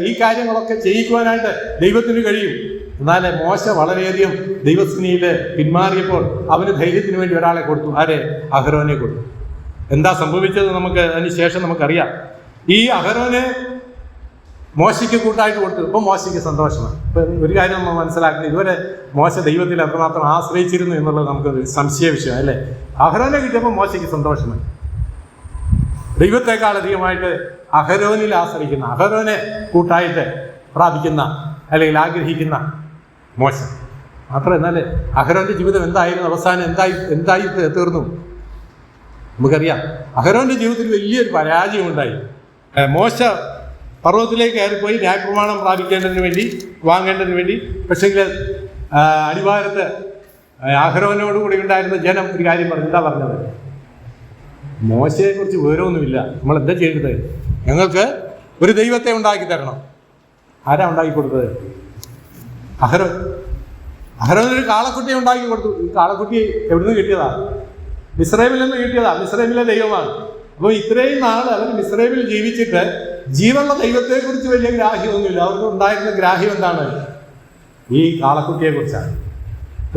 ഈ കാര്യങ്ങളൊക്കെ ചെയ്യിക്കുവാനായിട്ട് ദൈവത്തിന് കഴിയും. എന്നാൽ മോശ വളരെയധികം ദൈവസ്നേഹിയിൽ പിന്മാറിയപ്പോൾ അവന് ധൈര്യത്തിന് വേണ്ടി ഒരാളെ കൊടുത്തു. ആരെ? അഹരോനെ കൊടുത്തു. എന്താ സംഭവിച്ചത് നമുക്ക് അതിന് ശേഷം നമുക്കറിയാം. ഈ അഹരോനെ മോശയ്ക്ക് കൂട്ടായിട്ട് കൊടുത്തു. ഇപ്പം മോശയ്ക്ക് സന്തോഷമാണ്. ഇപ്പം ഒരു കാര്യം നമ്മൾ മനസ്സിലാക്കുന്നത്, ഇതുവരെ മോശ ദൈവത്തിൽ എത്രമാത്രം ആശ്രയിച്ചിരുന്നു എന്നുള്ളത് നമുക്കൊരു സംശയ വിഷയം അല്ലേ? അഹരോനെ കിട്ടിയപ്പോൾ മോശയ്ക്ക് സന്തോഷമായി. ദൈവത്തെക്കാൾ അധികമായിട്ട് അഹരോനിൽ ആശ്രയിക്കുന്ന, അഹരോനെ കൂട്ടായിട്ട് പ്രാപിക്കുന്ന അല്ലെങ്കിൽ ആഗ്രഹിക്കുന്ന മോശ മാത്രം. എന്നാൽ അഹരോന്റെ ജീവിതം എന്തായിരുന്നു? അവസാനം എന്തായി തീർന്നു നമുക്കറിയാം. അഹരോന്റെ ജീവിതത്തിൽ വലിയൊരു പരാജയം ഉണ്ടായി. മോശ പർവ്വതത്തിലേക്ക് കയറിപ്പോയി ന്യായപ്രമാണം വാങ്ങേണ്ടതിന് വേണ്ടി. പക്ഷെങ്കിൽ അടിവാരത്ത് അഹരോനോടുകൂടി ഉണ്ടായിരുന്ന ജനം ഒരു കാര്യം പറഞ്ഞു. എന്താ പറഞ്ഞത്? മോശയെക്കുറിച്ച് വിവരമൊന്നുമില്ല, നമ്മൾ എന്താ ചെയ്യേണ്ടത്? ഞങ്ങൾക്ക് ഒരു ദൈവത്തെ ഉണ്ടാക്കി തരണം. ആരാ ഉണ്ടാക്കി കൊടുത്തത്? അഹരോനൊരു കാളക്കുട്ടിയെ ഉണ്ടാക്കി കൊടുത്തു. ഈ കാളക്കുട്ടി എവിടുന്ന് കിട്ടിയതാ? മിസ്രൈമിൽ നിന്ന് കിട്ടിയതാ. മിസ്രൈമിലെ ദൈവമാണ്. അപ്പോൾ ഇത്രയും നാൾ അവർ മിസ്രൈമിൽ ജീവിച്ചിട്ട് ജീവനുള്ള ദൈവത്തെക്കുറിച്ച് വലിയ ഗ്രാഹ്യമൊന്നുമില്ല. അവർക്ക് ഉണ്ടായിരുന്ന ഗ്രാഹ്യം എന്താണ്? ഈ കാളക്കുട്ടിയെക്കുറിച്ചാണ്.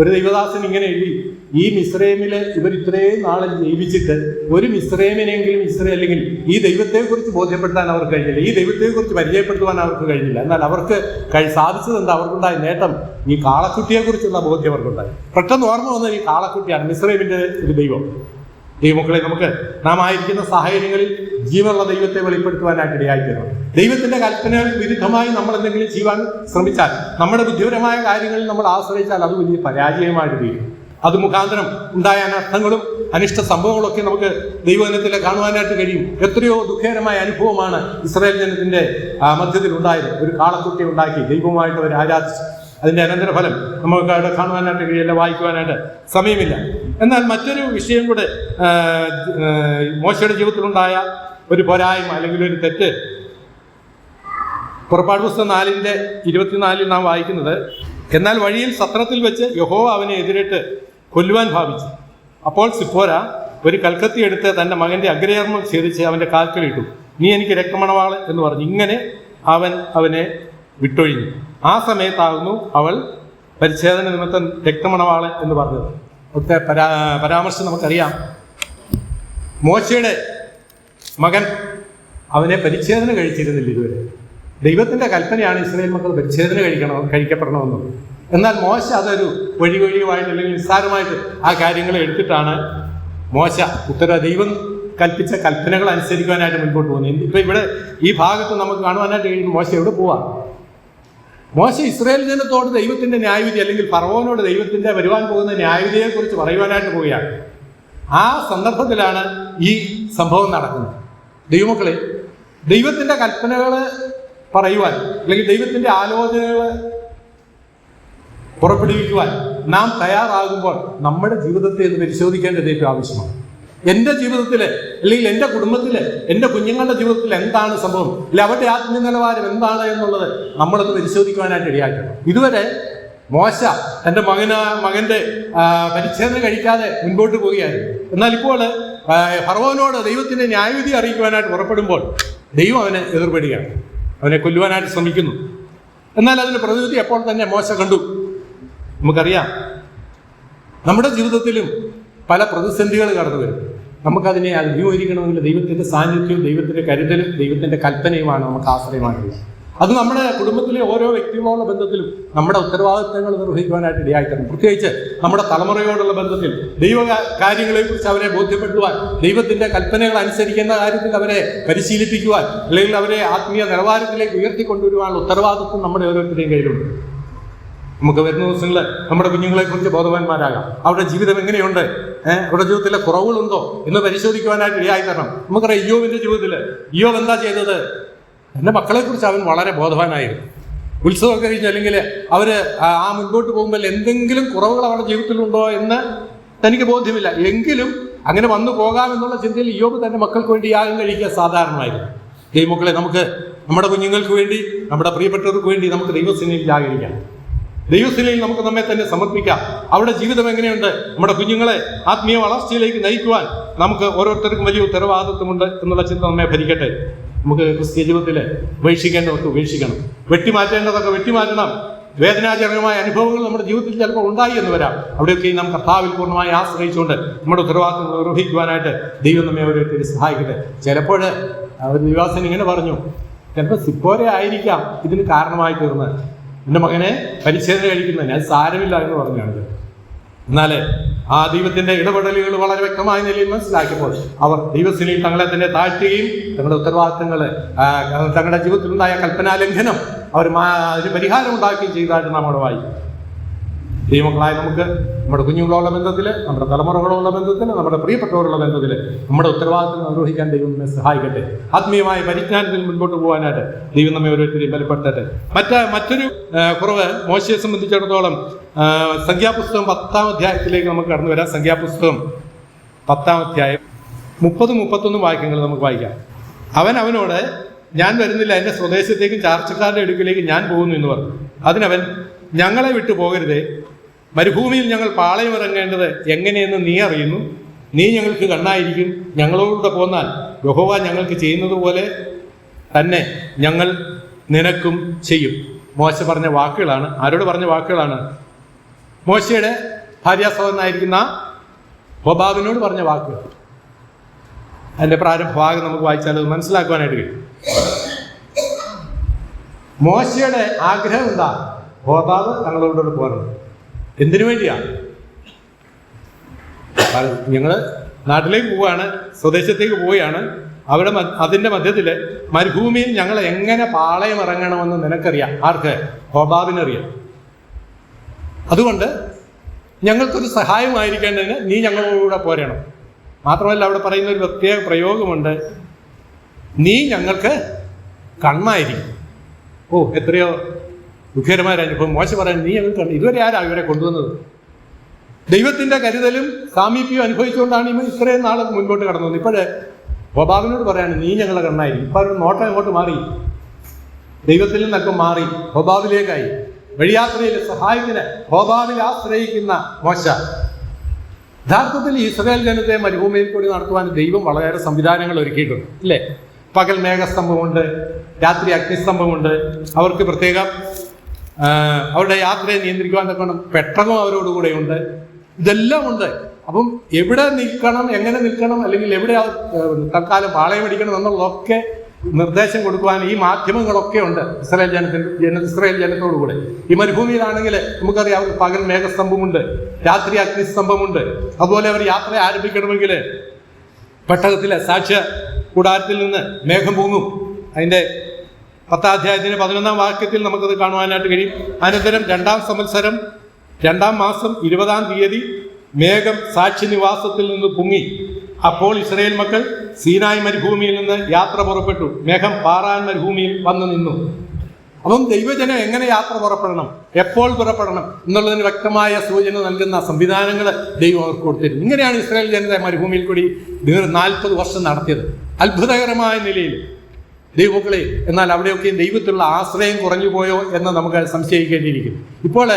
ഒരു ദൈവദാസൻ ഇങ്ങനെ എഴുതി, ഈ മിസ്രൈമിൽ ഇവർ ഇത്രയും നാളെ ജീവിച്ചിട്ട് ഒരു മിസ്രൈമിനെങ്കിലും അല്ലെങ്കിൽ ഈ ദൈവത്തെക്കുറിച്ച് ബോധ്യപ്പെടുത്താൻ അവർക്ക് കഴിഞ്ഞില്ല, ഈ ദൈവത്തെക്കുറിച്ച് പരിചയപ്പെടുത്തുവാൻ അവർക്ക് കഴിഞ്ഞില്ല. എന്നാൽ അവർക്ക് സാധിച്ചത് എന്താ? അവർക്കുണ്ടായ നേട്ടം ഈ കാളക്കുട്ടിയെക്കുറിച്ചുള്ള ബോധ്യം അവർക്കുണ്ടായി. പെട്ടെന്ന് ഓർമ്മ വന്നത് ഈ കാളക്കുട്ടിയാണ്, മിസ്രൈമിൻ്റെ ഒരു ദൈവം. ദൈവമക്കളെ, നമുക്ക് നാം ആയിരിക്കുന്ന സാഹചര്യങ്ങളിൽ ജീവനുള്ള ദൈവത്തെ വെളിപ്പെടുത്തുവാനായിട്ട് ഇടയായിത്തീരണം. ദൈവത്തിന്റെ കൽപ്പനകൾ വിരുദ്ധമായി നമ്മൾ എന്തെങ്കിലും ചെയ്യാൻ ശ്രമിച്ചാൽ, നമ്മുടെ ബുദ്ധിപരമായ കാര്യങ്ങളിൽ നമ്മൾ ആശ്രയിച്ചാൽ അത് വലിയ പരാജയമായിട്ട് തീരും. അത് മുഖാന്തരം ഉണ്ടായ അനർത്ഥങ്ങളും അനിഷ്ട സംഭവങ്ങളൊക്കെ നമുക്ക് ദൈവജനത്തിൽ കാണുവാനായിട്ട് കഴിയും. എത്രയോ ദുഃഖകരമായ അനുഭവമാണ് ഇസ്രായേൽ ജനത്തിന്റെ മധ്യത്തിൽ ഉണ്ടായത്. ഒരു കാളക്കുട്ടി ഉണ്ടാക്കി ദൈവമായിട്ട് അവർ ആരാധിച്ചു. അതിൻ്റെ അനന്തരഫലം നമുക്ക് അവിടെ കാണുവാനായിട്ട് കഴിയില്ല, വായിക്കുവാനായിട്ട് സമയമില്ല. എന്നാൽ മറ്റൊരു വിഷയം കൂടെ, മോശയുടെ ജീവിതത്തിലുണ്ടായ ഒരു പോരായ്മ അല്ലെങ്കിൽ ഒരു തെറ്റ്, പുറപ്പാട് പുസ്തകം 4:24 നാം വായിക്കുന്നത്, എന്നാൽ വഴിയിൽ സത്രത്തിൽ വെച്ച് യഹോവ അവനെ എതിരിട്ട് കൊല്ലുവാൻ ഭാവിച്ചു. അപ്പോൾ സിപ്പോര ഒരു കൽക്കത്തി എടുത്ത് തൻ്റെ മകൻ്റെ അഗ്രചർമ്മം ഛേദിച്ച് അവൻ്റെ കാൽക്കലിട്ടു. നീ എനിക്ക് രക്തമണവാള് എന്ന് പറഞ്ഞു. ഇങ്ങനെ അവനെ വിട്ടൊഴിഞ്ഞു. ആ സമയത്താകുന്നു അവൾ പരിച്ഛേദന നിമിത്തം രക്തമണവാള് എന്ന് പറഞ്ഞത്. ഒക്കെ പരാമർശം നമുക്കറിയാം. മോശയുടെ മകൻ അവനെ പരിച്ഛേദന കഴിച്ചിരുന്നില്ല ഇതുവരെ. ദൈവത്തിൻ്റെ കൽപ്പനയാണ് ഇസ്രായേൽ മക്കൾ പരിച്ഛേദന കഴിക്കപ്പെടണമെന്നത്. എന്നാൽ മോശ അതൊരു വഴിവഴിയുമായിട്ട് അല്ലെങ്കിൽ നിസ്സാരമായിട്ട് ആ കാര്യങ്ങളെ എടുത്തിട്ടാണ് മോശ ദൈവം കൽപ്പിച്ച കൽപ്പനകൾ അനുസരിക്കുവാനായിട്ട് മുൻപോട്ട് പോകുന്നത്. ഇപ്പം ഇവിടെ ഈ ഭാഗത്ത് നമുക്ക് കാണുവാനായിട്ട് കഴിയും മോശ എവിടെ പോവാ? മോശ ഇസ്രായേൽ ജനത്തോട് ദൈവത്തിൻ്റെ ന്യായവിധി അല്ലെങ്കിൽ ഫറവോനോട് ദൈവത്തിൻ്റെ വരുവാൻ പോകുന്ന ന്യായവിധിയെക്കുറിച്ച് പറയുവാനായിട്ട് പോവുകയാണ്. ആ സന്ദർഭത്തിലാണ് ഈ സംഭവം നടക്കുന്നത്. ദൈവമക്കളെ, ദൈവത്തിൻ്റെ കൽപ്പനകൾ പറയുവാൻ അല്ലെങ്കിൽ ദൈവത്തിൻ്റെ ആലോചനകൾ പുറപ്പെടുവിക്കുവാൻ നാം തയ്യാറാകുമ്പോൾ നമ്മുടെ ജീവിതത്തെ ഇത് പരിശോധിക്കേണ്ടത് ഏറ്റവും ആവശ്യമാണ്. എൻ്റെ ജീവിതത്തിൽ അല്ലെങ്കിൽ എൻ്റെ കുടുംബത്തിൽ, എൻ്റെ കുഞ്ഞുങ്ങളുടെ ജീവിതത്തിൽ എന്താണ് സംഭവം, അല്ലെങ്കിൽ അവരുടെ ആത്മീയ നിലവാരം എന്താണ് എന്നുള്ളത് നമ്മളത് പരിശോധിക്കുവാനായിട്ട് ഇടയാക്കണം. ഇതുവരെ മോശ തൻ്റെ മകൻ്റെ പരിച്ഛേദന കഴിക്കാതെ മുൻപോട്ട് പോവുകയായിരുന്നു. എന്നാൽ ഇപ്പോൾ ഫറവോനോട് ദൈവത്തിൻ്റെ ന്യായവിധി അറിയിക്കുവാനായിട്ട് പുറപ്പെടുമ്പോൾ ദൈവം അവനെ എതിർപ്പെടുകയാണ്, അവനെ കൊല്ലുവാനായിട്ട് ശ്രമിക്കുന്നു. എന്നാൽ അതിന് പ്രതിവിധി അപ്പോൾ തന്നെ മോശ കണ്ടു. നമുക്കറിയാം, നമ്മുടെ ജീവിതത്തിലും പല പ്രതിസന്ധികൾ കടന്നു വരും. നമുക്കതിനെ അഭിമുഖീകരിക്കണമെങ്കിൽ ദൈവത്തിൻ്റെ സാന്നിധ്യവും ദൈവത്തിൻ്റെ കരുതലും ദൈവത്തിൻ്റെ കൽപ്പനയുമാണ് നമുക്ക് ആശ്രയമായിട്ടുള്ളത്. അത് നമ്മുടെ കുടുംബത്തിലെ ഓരോ വ്യക്തികളോടുള്ള ബന്ധത്തിലും നമ്മുടെ ഉത്തരവാദിത്തങ്ങൾ നിർവഹിക്കുവാനായിട്ട് ഇടയായിത്തരണം. പ്രത്യേകിച്ച് നമ്മുടെ തലമുറയോടുള്ള ബന്ധത്തിൽ ദൈവ കാര്യങ്ങളെക്കുറിച്ച് അവരെ ബോധ്യപ്പെടുത്തുവാൻ, ദൈവത്തിൻ്റെ കൽപ്പനകൾ അനുസരിക്കുന്ന കാര്യത്തിൽ അവരെ പരിശീലിപ്പിക്കുവാൻ, അല്ലെങ്കിൽ അവരെ ആത്മീയ നിലവാരത്തിലേക്ക് ഉയർത്തിക്കൊണ്ടുവരുവാനുള്ള ഉത്തരവാദിത്വം നമ്മുടെ ഓരോരുത്തരുടെയും കയ്യിലുണ്ട്. നമുക്ക് വരുന്ന ദിവസങ്ങളിൽ നമ്മുടെ കുഞ്ഞുങ്ങളെക്കുറിച്ച് ബോധവാന്മാരാകാം. അവരുടെ ജീവിതം എങ്ങനെയുണ്ട്, അവരുടെ ജീവിതത്തിലെ കുറവുകളുണ്ടോ എന്ന് പരിശോധിക്കുവാനായിട്ട് ഇടയായിത്തരണം. നമുക്കറിയാം ഇയ്യോബിൻ്റെ ജീവിതത്തിൽ ഇയ്യോബ് എന്താ ചെയ്തത്? എൻ്റെ മക്കളെക്കുറിച്ച് അവൻ വളരെ ബോധവാനായിരുന്നു. ഉത്സവമൊക്കെ കഴിഞ്ഞ് അല്ലെങ്കിൽ അവർ ആ മുൻപോട്ട് പോകുമ്പോൾ എന്തെങ്കിലും കുറവുകൾ അവരുടെ ജീവിതത്തിലുണ്ടോ എന്ന് തനിക്ക് ബോധ്യമില്ല. എങ്കിലും അങ്ങനെ വന്നു പോകാമെന്നുള്ള ചിന്തയിൽ ഇയ്യോബ് തൻ്റെ മക്കൾക്ക് വേണ്ടി യാഗം കഴിക്കുക സാധാരണമായിരുന്നു. ദൈവമക്കളെ, നമുക്ക് നമ്മുടെ കുഞ്ഞുങ്ങൾക്ക് വേണ്ടി, നമ്മുടെ പ്രിയപ്പെട്ടവർക്ക് വേണ്ടി നമുക്ക് ദൈവസേനയിൽ ജാഗരിക്കാം. ദൈവസേനയിൽ നമുക്ക് നമ്മെ തന്നെ സമർപ്പിക്കാം. അവരുടെ ജീവിതം എങ്ങനെയുണ്ട്, നമ്മുടെ കുഞ്ഞുങ്ങളെ ആത്മീയ വളർച്ചയിലേക്ക് നയിക്കുവാൻ നമുക്ക് ഓരോരുത്തർക്കും വലിയ ഉത്തരവാദിത്വമുണ്ട് എന്നുള്ള ചിന്ത നമ്മെ ഭരിക്കട്ടെ. നമുക്ക് ക്രിസ്തീയ ജീവിതത്തിൽ ഉപേക്ഷിക്കേണ്ടതൊക്കെ ഉപേക്ഷിക്കണം, വെട്ടിമാറ്റേണ്ടതൊക്കെ വെട്ടിമാറ്റണം. വേദനാജനകമായ അനുഭവങ്ങൾ നമ്മുടെ ജീവിതത്തിൽ ചിലപ്പോൾ ഉണ്ടായി എന്ന് വരാം. അവിടെയൊക്കെ നാം കർത്താവിൽ പൂർണ്ണമായി ആശ്രയിച്ചുകൊണ്ട് നമ്മുടെ ഉത്തരവാദിത്വം നിർവഹിക്കുവാനായിട്ട് ദൈവം നമ്മെ ഓരോരുത്തരും സഹായിക്കട്ടെ. ചിലപ്പോൾ ഒരു നിവാസൻ ഇങ്ങനെ പറഞ്ഞു, ചിലപ്പോൾ സിപ്പോരെ ആയിരിക്കാം ഇതിന് കാരണമായി തീർന്നത്, എൻ്റെ മകനെ പരിച്ഛേദന കഴിക്കുന്നതിന് അത് സാരമില്ല എന്ന് പറഞ്ഞാണ്. എന്നാൽ ആ ദൈവത്തിൻ്റെ ഇടപെടലുകൾ വളരെ വ്യക്തമായ നിലയിൽ മനസ്സിലാക്കിയപ്പോൾ അവർ ദൈവസേനയിൽ തങ്ങളെ തന്നെ താഴ്ത്തുകയും തങ്ങളുടെ ഉത്തരവാദിത്തങ്ങൾ, തങ്ങളുടെ ജീവിതത്തിലുണ്ടായ കൽപ്പനാലംഘനം അവർ അതിന് പരിഹാരം ഉണ്ടാക്കുകയും ചെയ്തതായിട്ട് നാം അവിടെ വായിക്കും. ദൈവമക്കളായ നമുക്ക് നമ്മുടെ കുഞ്ഞുങ്ങളുള്ള ബന്ധത്തിൽ, നമ്മുടെ തലമുറകളുള്ള ബന്ധത്തിൽ, നമ്മുടെ പ്രിയപ്പെട്ടവരുള്ള ബന്ധത്തിൽ നമ്മുടെ ഉത്തരവാദിത്തം നിർവഹിക്കാൻ ദൈവം നമ്മെ സഹായിക്കട്ടെ. ആത്മീയമായ പരിജ്ഞാനത്തിൽ മുൻപോട്ട് പോകാനായിട്ട് ദൈവം നമ്മെ ഓരോരുത്തരെയും ബലപ്പെടുത്തട്ടെ. മറ്റൊരു കുറവ് മോശയെ സംബന്ധിച്ചിടത്തോളം സംഖ്യാപുസ്തകം 10-ാം അധ്യായത്തിലേക്ക് നമുക്ക് കടന്നു വരാം. സംഖ്യാപുസ്തകം 10-ാം അധ്യായം 30-31 വാക്യങ്ങൾ നമുക്ക് വായിക്കാം. അവനോട്, ഞാൻ വരുന്നില്ല, എൻ്റെ സ്വദേശത്തേക്കും ചാർച്ചക്കാരുടെ അടുക്കിലേക്ക് ഞാൻ പോകുന്നു എന്ന് പറഞ്ഞു. അതിനവൻ, ഞങ്ങളെ വിട്ടു പോകരുതേ, മരുഭൂമിയിൽ ഞങ്ങൾ പാളയമിറങ്ങേണ്ടത് എങ്ങനെയെന്ന് നീ അറിയുന്നു. നീ ഞങ്ങൾക്ക് കണ്ണായിരിക്കും. ഞങ്ങളോടുകൂടെ പോന്നാൽ യഹോവ ഞങ്ങൾക്ക് ചെയ്യുന്നത് പോലെ തന്നെ ഞങ്ങൾ നിനക്കും ചെയ്യും. മോശ പറഞ്ഞ വാക്കുകളാണ്. ആരോട് പറഞ്ഞ വാക്കുകളാണ്? മോശയുടെ ഭാര്യാസഹോദരനായിരിക്കുന്ന ഹോബാബിനോട് പറഞ്ഞ വാക്കുകൾ. അതിൻ്റെ പ്രാരംഭ ഭാഗം നമുക്ക് വായിച്ചാൽ അത് മനസ്സിലാക്കുവാനായിട്ട് കഴിയും. മോശയുടെ ആഗ്രഹം എന്താ? ഹോബാബ് തങ്ങളോട് പോകണം. എന്തിനു വേണ്ടിയാ? ഞങ്ങൾ നാട്ടിലേക്ക് പോവുകയാണ്, സ്വദേശത്തേക്ക് പോവുകയാണ്. അവിടെ അതിൻ്റെ മധ്യത്തിൽ മരുഭൂമിയിൽ ഞങ്ങൾ എങ്ങനെ പാളയം ഇറങ്ങണമെന്ന് നിനക്കറിയാം. ആർക്ക്? ഹോബാബിനറിയാം. അതുകൊണ്ട് ഞങ്ങൾക്കൊരു സഹായമായിരിക്കേണ്ടതിന് നീ ഞങ്ങളോടുകൂടെ പോരണം. മാത്രമല്ല, അവിടെ പറയുന്ന ഒരു പ്രത്യേക പ്രയോഗമുണ്ട്, നീ ഞങ്ങൾക്ക് കണ്ണായിരിക്കും. എത്രയോ ദുഃഖകരമായ അനുഭവം. മോശ പറയാൻ, നീ ഞങ്ങൾക്ക് ഇതുവരെ ആരാ ഇവരെ കൊണ്ടുവന്നത്? ദൈവത്തിൻ്റെ കരുതലും സാമീപ്യവും അനുഭവിച്ചുകൊണ്ടാണ് ഇത്രയും നാൾ മുൻപോട്ട് കടന്നു വന്നത്. ഇപ്പോഴേ ഹോബാബിനോട് പറയാണ്, നീ ഞങ്ങളെ കണ്ണായിരിക്കും. ഇപ്പം അവരുടെ നോട്ടം അങ്ങോട്ട് മാറി, ദൈവത്തിൽ നിന്നൊക്കെ മാറി ഹോബാബിലേക്കായി. വഴിയാത്രയിൽ സഹായത്തിന് ഹോബാബിൽ ആശ്രയിക്കുന്ന മോശ. യഥാർത്ഥത്തിൽ ഇസ്രായേൽ ജനത്തെ മരുഭൂമിയിൽ കൂടി നടത്തുവാൻ ദൈവം വളരെ സംവിധാനങ്ങൾ ഒരുക്കിയിട്ടുണ്ട്, ഇല്ലേ? പകൽ മേഘസ്തംഭമുണ്ട്, രാത്രി അഗ്നിസ്തംഭമുണ്ട്. അവർക്ക് പ്രത്യേകം അവരുടെ യാത്രയെ നിയന്ത്രിക്കുവാൻ തക്കണം പെട്ടകം അവരോടുകൂടെയുണ്ട്. ഇതെല്ലാം ഉണ്ട്. അപ്പം എവിടെ നിൽക്കണം, എങ്ങനെ നിൽക്കണം, അല്ലെങ്കിൽ എവിടെ തൽക്കാലം പാളയം അടിക്കണം എന്നുള്ളതൊക്കെ നിർദ്ദേശം കൊടുക്കുവാൻ ഈ മാധ്യമങ്ങളൊക്കെ ഉണ്ട് ഇസ്രായേൽ ജനത്തോടുകൂടെ. ഈ മരുഭൂമിയിലാണെങ്കിൽ നമുക്കറിയാം, അവർക്ക് പകൽ മേഘസ്തംഭമുണ്ട്, രാത്രി അഗ്നിസ്തംഭമുണ്ട്. അതുപോലെ അവർ യാത്ര ആരംഭിക്കണമെങ്കിൽ പെട്ടകത്തിലെ സാക്ഷ്യ കൂടാരത്തിൽ നിന്ന് മേഘം പൊങ്ങും. അതിൻ്റെ 10-ാം അധ്യായത്തിന് 11-ാം വാക്യത്തിൽ നമുക്കത് കാണുവാനായിട്ട് കഴിയും. അനന്തരം 2-ാം സംവത്സരം 2-ാം മാസം 20-ാം തീയതി മേഘം സാക്ഷി നിവാസത്തിൽ നിന്ന് പൊങ്ങി. അപ്പോൾ ഇസ്രായേൽ മക്കൾ സീനായ് മരുഭൂമിയിൽ നിന്ന് യാത്ര പുറപ്പെട്ടു. മേഘം പാറാൻ മരുഭൂമിയിൽ വന്നു നിന്നു. അപ്പം ദൈവജനം എങ്ങനെ യാത്ര പുറപ്പെടണം, എപ്പോൾ പുറപ്പെടണം എന്നുള്ളതിന് വ്യക്തമായ സൂചന നൽകുന്ന സംവിധാനങ്ങൾ ദൈവം അവർക്ക് കൊടുത്തിരുന്നു. ഇങ്ങനെയാണ് ഇസ്രായേൽ ജനത മരുഭൂമിയിൽ കൂടി 40 വർഷം നടത്തിയത്, അത്ഭുതകരമായ നിലയിൽ. ദൈവമക്കളെ, എന്നാൽ അവിടെയൊക്കെ ദൈവത്തിലുള്ള ആശ്രയം കുറഞ്ഞു പോയോ എന്ന് നമുക്ക് സംശയിക്കേണ്ടിയിരിക്കും. ഇപ്പോൾ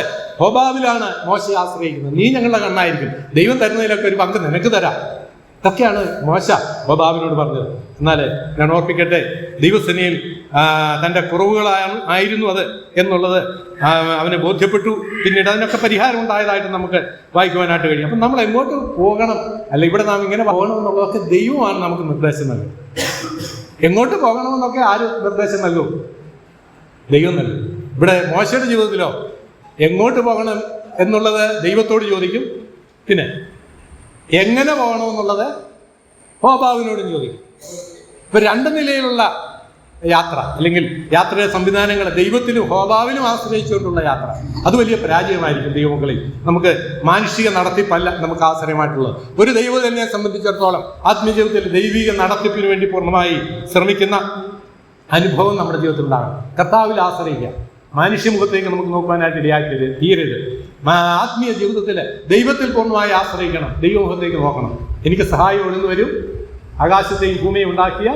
ഹോബാബിലാണ് മോശയെ ആശ്രയിക്കുന്നത്. നീ ഞങ്ങളുടെ കണ്ണായിരിക്കും, ദൈവം തരുന്നതിലൊക്കെ ഒരു പങ്ക് നിനക്ക് തരാം. ഇതൊക്കെയാണ് മോശ ഹോബാബിനോട് പറഞ്ഞത്. എന്നാൽ ഞാൻ ഓർപ്പിക്കട്ടെ, ദൈവസേനയിൽ തൻ്റെ കുറവുകളായിരുന്നു അത് എന്നുള്ളത് അവന് ബോധ്യപ്പെട്ടു. പിന്നീട് അതിനൊക്കെ പരിഹാരം ഉണ്ടായതായിട്ട് നമുക്ക് വായിക്കുവാനായിട്ട് കഴിയും. അപ്പം നമ്മൾ എങ്ങോട്ട് പോകണം, അല്ല ഇവിടെ നാം ഇങ്ങനെ പോകണമെന്നുള്ളതൊക്കെ ദൈവമാണ് നമുക്ക് നിർദ്ദേശം നൽകും. എങ്ങോട്ട് പോകണമെന്നൊക്കെ ആര് നിർദ്ദേശം നൽകും? ദൈവം നൽകും. ഇവിടെ മോശയുടെ ജീവിതത്തിലോ എങ്ങോട്ട് പോകണം എന്നുള്ളത് ദൈവത്തോട് ചോദിക്കും, പിന്നെ എങ്ങനെ പോകണമെന്നുള്ളത് ഹോബാബിനോടും ചോദിക്കും. ഇപ്പൊ രണ്ട് നിലയിലുള്ള യാത്ര, അല്ലെങ്കിൽ യാത്രയുടെ സംവിധാനങ്ങൾ ദൈവത്തിലും ഹോബാവിനും ആശ്രയിച്ചുകൊണ്ടുള്ള യാത്ര, അത് വലിയ പരാജയമായിരിക്കും. ദൈവമക്കളിൽ നമുക്ക് മാനുഷിക നടത്തിപ്പല്ല നമുക്ക് ആശ്രയമായിട്ടുള്ളത്. ഒരു ദൈവജനെ സംബന്ധിച്ചിടത്തോളം ആത്മീയജീവിതത്തിൽ ദൈവിക നടത്തിപ്പിന് വേണ്ടി പൂർണ്ണമായി ശ്രമിക്കുന്ന അനുഭവം നമ്മുടെ ജീവിതത്തിൽ ഉണ്ടാകണം. കർത്താവിൽ ആശ്രയിക്കുക. മാനുഷ്യമുഖത്തേക്ക് നമുക്ക് നോക്കുവാനായിട്ട് ഇടയാക്കരുത്, തീരരുത്. ആത്മീയ ജീവിതത്തിൽ ദൈവത്തിൽ പൂർണ്ണമായി ആശ്രയിക്കണം. ദൈവമുഖത്തേക്ക് നോക്കണം. എനിക്ക് സഹായം എവിടുന്ന് വരും? ആകാശത്തെയും ഭൂമിയും ഉണ്ടാക്കിയ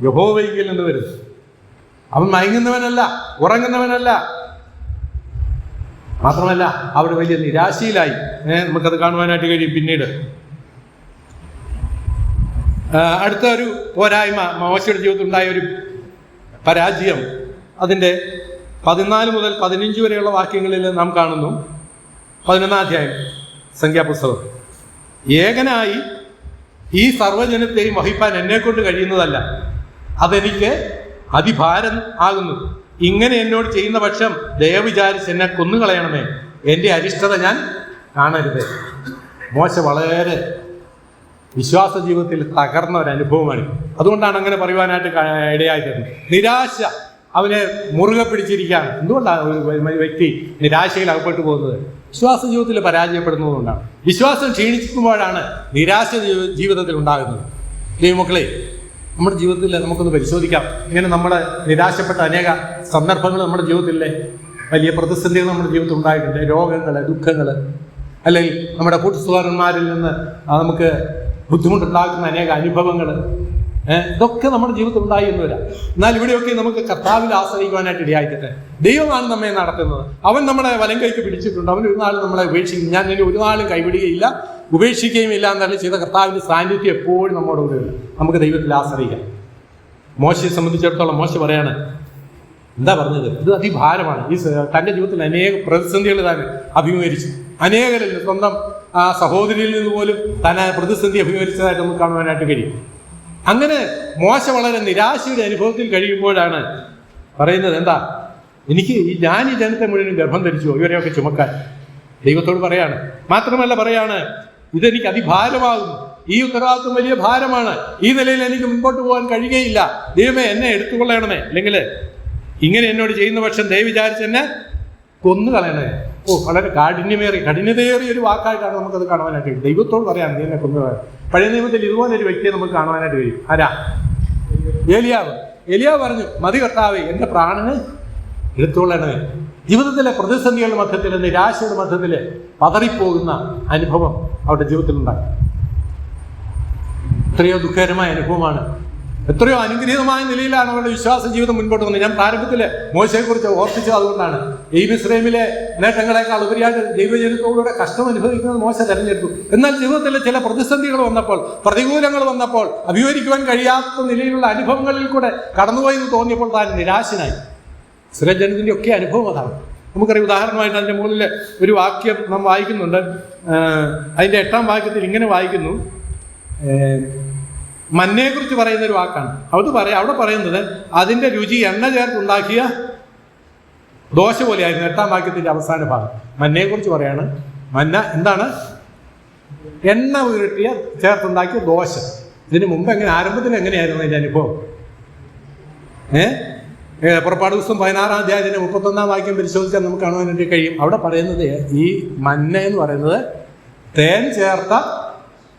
യഹോവയിൽ നിന്ന് വരും. അവൻ മയങ്ങുന്നവനല്ല, ഉറങ്ങുന്നവനല്ല. മാത്രമല്ല അവിടെ വലിയ നിരാശയിലായി. നമുക്കത് കാണുവാനായിട്ട് കഴിയും. പിന്നീട് അടുത്ത ഒരു പോരായ്മ, മോശയുടെ ജീവിതത്തിൽ ഉണ്ടായ ഒരു പരാജയം, അതിൻ്റെ 14 മുതൽ 15 വരെയുള്ള വാക്യങ്ങളിൽ നാം കാണുന്നു. 11-ാം അധ്യായം സംഖ്യാപുസ്തകം. ഏകനായി ഈ സർവ്വജനത്തെയും വഹിപ്പാൻ എന്നെക്കൊണ്ട് കഴിയുന്നതല്ല, അതെനിക്ക് അതിഭാരം ആകുന്നു. ഇങ്ങനെ എന്നോട് ചെയ്യുന്ന പക്ഷം ദയ വിചാരിച്ച് എന്നെ കൊന്നുകളയണമേ, എൻ്റെ അരിഷ്ടത ഞാൻ കാണരുത്. മോശ വളരെ വിശ്വാസ ജീവിതത്തിൽ തകർന്ന ഒരു അനുഭവമാണ്. അതുകൊണ്ടാണ് അങ്ങനെ പറയുവാനായിട്ട് ഇടയായിത്തീർന്നത്. നിരാശ അവനെ മുറുകെ പിടിച്ചിരിക്കുകയാണ്. എന്തുകൊണ്ടാണ് ഒരു വ്യക്തി നിരാശയിൽ അകപ്പെട്ടു പോകുന്നത്? വിശ്വാസ ജീവിതത്തിൽ പരാജയപ്പെടുന്നതുകൊണ്ടാണ്. വിശ്വാസം ക്ഷീണിക്കുമ്പോഴാണ് നിരാശ ജീവിതത്തിൽ ഉണ്ടാകുന്നത്. ദൈവമക്കളെ, നമ്മുടെ ജീവിതത്തിൽ നമുക്കൊന്ന് പരിശോധിക്കാം. ഇങ്ങനെ നമ്മുടെ നിരാശപ്പെട്ട അനേക സന്ദർഭങ്ങൾ നമ്മുടെ ജീവിതത്തിലെ വലിയ പ്രതിസന്ധികൾ നമ്മുടെ ജീവിതത്തിൽ ഉണ്ടായിട്ടുണ്ട്. രോഗങ്ങൾ, ദുഃഖങ്ങൾ, അല്ലെങ്കിൽ നമ്മുടെ കൂട്ടുസുഹൃന്മാരിൽ നിന്ന് നമുക്ക് ബുദ്ധിമുട്ടുണ്ടാക്കുന്ന അനേക അനുഭവങ്ങൾ, ഇതൊക്കെ നമ്മുടെ ജീവിതത്തിൽ ഉണ്ടായി എന്ന് വരാം. എന്നാൽ ഇവിടെയൊക്കെ നമുക്ക് കർത്താവിൽ ആശ്രയിക്കുവാനായിട്ട് ഇടയായിട്ടെ. ദൈവമാണ് നമ്മെ നടത്തുന്നത്. അവൻ നമ്മളെ വലം കൈക്ക് പിടിച്ചിട്ടുണ്ട്. അവൻ ഒരു നാളും നമ്മളെ ഉപേക്ഷിക്കും. ഞാൻ നിന്നെ ഒരു നാളും കൈവിടുകയില്ല, ഉപേക്ഷിക്കുകയും ഇല്ല എന്നല്ല ചെയ്ത കർത്താവിൻ്റെ സാന്നിധ്യം എപ്പോഴും നമ്മുടെ കൂടെ ഉണ്ട്. നമുക്ക് ദൈവത്തിൽ ആശ്രയിക്കാം. മോശയെ സംബന്ധിച്ചിടത്തോളം മോശ പറയാണ്, എന്താ പറഞ്ഞത്? ഇത് അതിഭാരമാണ്. ഈ തൻ്റെ ജീവിതത്തിൽ അനേക പ്രതിസന്ധികൾ താൻ അഭിമുഖീകരിച്ചു. അനേകരിൽ സ്വന്തം സഹോദരിയിൽ നിന്ന് പോലും താൻ പ്രതിസന്ധി അഭിമുഖീകരിച്ചതായിട്ട് നമുക്ക് കാണുവാനായിട്ട് കഴിയും. അങ്ങനെ മോശ വളരെ നിരാശയുടെ അനുഭവത്തിൽ കഴിയുമ്പോഴാണ് പറയുന്നത്, എന്താ ഞാൻ ഈ ജനത്തെ മുഴുവൻ ഗർഭം ധരിച്ചു ഇവരെയൊക്കെ ചുമക്കാൻ. ദൈവത്തോട് പറയാണ്. മാത്രമല്ല പറയാണ്, ഇതെനിക്ക് അതിഭാരമാകുന്നു. ഈ ഉത്തരവാദിത്വം വലിയ ഭാരമാണ്. ഈ നിലയിൽ എനിക്ക് മുമ്പോട്ട് പോകാൻ കഴിയുകയില്ല. ദൈവമേ, എന്നെ എടുത്തുകൊള്ളണമേ, അല്ലെങ്കിൽ ഇങ്ങനെ എന്നോട് ചെയ്യുന്ന പക്ഷം ദൈവം വിചാരിച്ച് എന്നെ കൊന്നുകളയണേ. വളരെ കഠിനതയേറിയ ഒരു വാക്കായിട്ടാണ് നമുക്കത് കാണുവാനായിട്ട് കഴിയും. ദൈവത്തോട് പറയാം, നീ എന്നെ കൊന്നുകളയണം. പഴയ നിയമത്തിൽ ഇതുപോലൊരു വ്യക്തിയെ നമുക്ക് കാണുവാനായിട്ട് കഴിയും. ആരാ? ഏലിയാവ് പറഞ്ഞു, മതി കർത്താവേ, എൻ്റെ പ്രാണന് എടുത്തുകൊള്ളണമേ. ജീവിതത്തിലെ പ്രതിസന്ധികളുടെ മധ്യത്തിൽ, നിരാശയുടെ മധ്യത്തിൽ പതറിപ്പോകുന്ന അനുഭവം അവരുടെ ജീവിതത്തിലുണ്ടായി. എത്രയോ ദുഃഖകരമായ അനുഭവമാണ്. എത്രയോ അനുഗ്രഹീതമായ നിലയിലാണ് അവരുടെ വിശ്വാസ ജീവിതം മുൻപോട്ട് വന്നത്. ഞാൻ പ്രാരംഭത്തിൽ മോശയെക്കുറിച്ച് ഓർപ്പിച്ചത് അതുകൊണ്ടാണ്. ഈ മിസ്രൈമിലെ നേട്ടങ്ങളെക്കാൾ ഉപരിയായിട്ട് ദൈവജനത്തോടുകൂടെ കഷ്ടം അനുഭവിക്കുന്നത് മോശ തെരഞ്ഞെടുത്തു. എന്നാൽ ജീവിതത്തിലെ ചില പ്രതിസന്ധികൾ വന്നപ്പോൾ, പ്രതികൂലങ്ങൾ വന്നപ്പോൾ, അഭിമുഖീകരിക്കുവാൻ കഴിയാത്ത നിലയിലുള്ള അനുഭവങ്ങളിൽ കൂടെ കടന്നുപോയി എന്ന് തോന്നിയപ്പോൾ താൻ നിരാശനായി. ഇസ്രായേൽ ജനത്തിൻ്റെ ഒക്കെ അനുഭവം അതാണ്. നമുക്കറിയാം. ഉദാഹരണമായിട്ട് അതിൻ്റെ മുകളിൽ ഒരു വാക്യം നാം വായിക്കുന്നുണ്ട്. അതിൻ്റെ 8-ാം വാക്യത്തിൽ ഇങ്ങനെ വായിക്കുന്നു. മന്നയെക്കുറിച്ച് പറയുന്ന ഒരു വാക്കാണ്. അവിടെ പറയുന്നത് അതിൻ്റെ രുചി എണ്ണ ചേർത്തുണ്ടാക്കിയ ദോശ പോലെയായിരുന്നു. 8-ാം വാക്യത്തിൻ്റെ അവസാന ഭാഗം മന്നയെക്കുറിച്ച് പറയാണ്. മന്ന എന്താണ്? എണ്ണ വീട്ടിയ ചേർത്തുണ്ടാക്കിയ ദോശ. ഇതിന് മുമ്പ് ആരംഭത്തിൽ എങ്ങനെയായിരുന്നു അതിൻ്റെ അനുഭവം? പുറപ്പാട് പുസ്തകം 16-ാം അധ്യായത്തിൻ്റെ 31-ാം വാക്യം പരിശോധിച്ചാൽ നമുക്ക് കാണുവാനായിട്ട് കഴിയും. അവിടെ പറയുന്നത് ഈ മന്ന എന്ന് പറയുന്നത് തേൻ ചേർത്ത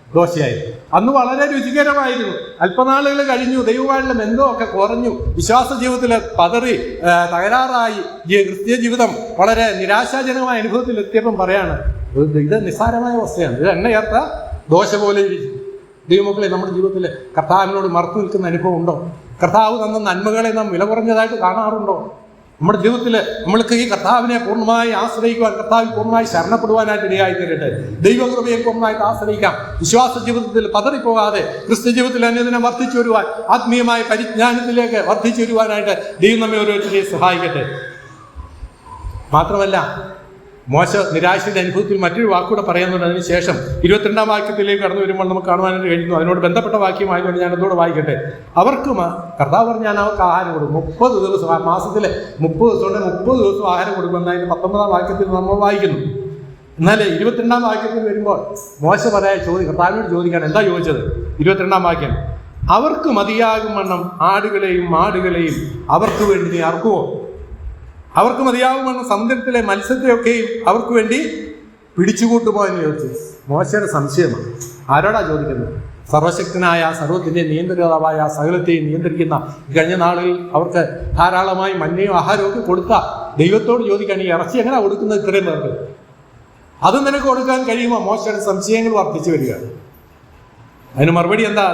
ദോശയായിരുന്നു. അന്ന് വളരെ രുചികരമായിരുന്നു. അല്പനാളുകൾ കഴിഞ്ഞു, ദൈവമായുള്ള ബന്ധമൊക്കെ കുറഞ്ഞു, വിശ്വാസ ജീവിതത്തിൽ പതറി തകരാറായി, ക്രിസ്തീയ ജീവിതം വളരെ നിരാശാജനകമായ അനുഭവത്തിൽ എത്തിയപ്പം പറയാണ്, ഇത് നിസ്സാരമായ അവസ്ഥയാണ്, ഇത് എണ്ണ ചേർത്ത ദോശ പോലെ ഇരിക്കും. ദൈവമക്കളെ, നമ്മുടെ ജീവിതത്തിൽ കർത്താവിനോട് മറച്ചു നിൽക്കുന്ന അനുഭവം ഉണ്ടോ? കർത്താവ് തന്ന നന്മകളെ നാം വില കുറഞ്ഞതായിട്ട് കാണാറുണ്ടോ? നമ്മുടെ ജീവിതത്തിൽ നമ്മൾക്ക് ഈ കർത്താവിനെ പൂർണ്ണമായി ആശ്രയിക്കുവാൻ, കർത്താവിൽ പൂർണ്ണമായി ശരണപ്പെടുവാനായിട്ട് ഇടയായി തീരട്ടെ. ദൈവകൃപയെ പൂർണ്ണമായിട്ട് ആശ്രയിക്കാം. വിശ്വാസ ജീവിതത്തിൽ പതറിപ്പോകാതെ ക്രിസ്തു ജീവിതത്തിൽ അനുദിനം വർദ്ധിച്ചു വരുവാൻ, ആത്മീയമായ പരിജ്ഞാനത്തിലേക്ക് വർദ്ധിച്ചു വരുവാനായിട്ട് ദൈവം നമ്മെ ഓരോരുത്തരെയും സഹായിക്കട്ടെ. മാത്രമല്ല, മോശ നിരാശയുടെ അനുഭവത്തിൽ മറ്റൊരു വാക്കുകൂടെ പറയുന്നുണ്ട്. അതിന് ശേഷം 22-ാം വാക്യത്തിലേക്ക് കടന്നു വരുമ്പോൾ നമുക്ക് കാണുവാനായിട്ട് കഴിയുന്നു. അതിനോട് ബന്ധപ്പെട്ട വാക്യമായതുകൊണ്ട് ഞാൻ അതോടെ വായിക്കട്ടെ. അവർക്ക് കർത്താവ് പറഞ്ഞ് ഞാൻ അവർക്ക് ആഹാരം കൊടുക്കും. 30 ദിവസം, മാസത്തിലെ 30 ദിവസം കൊണ്ട് 30 ദിവസം ആഹാരം കൊടുക്കുമെന്ന് അതിൻ്റെ 19-ാം വാക്യത്തിൽ നമ്മൾ വായിക്കുന്നു. എന്നാൽ 22-ാം വാക്യത്തിൽ വരുമ്പോൾ മോശ കർത്താവിനോട് ചോദിക്കാൻ എന്താ ചോദിച്ചത്? 22-ാം വാക്യം, അവർക്ക് മതിയാകും വണ്ണം ആടുകളെയും മാടുകളെയും അവർക്ക് വേണ്ടി നീ അറുക്കുവോ? അവർക്ക് മതിയാകുമെന്ന സമുദ്രത്തിലെ മത്സ്യത്തെയൊക്കെയും അവർക്ക് വേണ്ടി പിടിച്ചുകൂട്ടുമോ എന്ന് ചോദിച്ചു. മോശയുടെ സംശയമാണ്. ആരോടാ ചോദിക്കുന്നത്? സർവശക്തനായ, സർവ്വത്തിൻ്റെ നിയന്ത്രിതാവായ, സകലത്തെയും നിയന്ത്രിക്കുന്ന കഴിഞ്ഞ നാളുകളിൽ അവർക്ക് ധാരാളമായി മഞ്ഞയും ആഹാരവും ഒക്കെ കൊടുത്ത ദൈവത്തോട് ചോദിക്കുകയാണ്, ഈ ഇറച്ചി എങ്ങനെയാണ് കൊടുക്കുന്നത് ഇത്രയും പേർക്ക്? അത് നിനക്ക് കൊടുക്കാൻ കഴിയുമോ? മോശയുടെ സംശയങ്ങൾ വർദ്ധിച്ചു വരികയാണ്. അതിന് മറുപടി എന്താ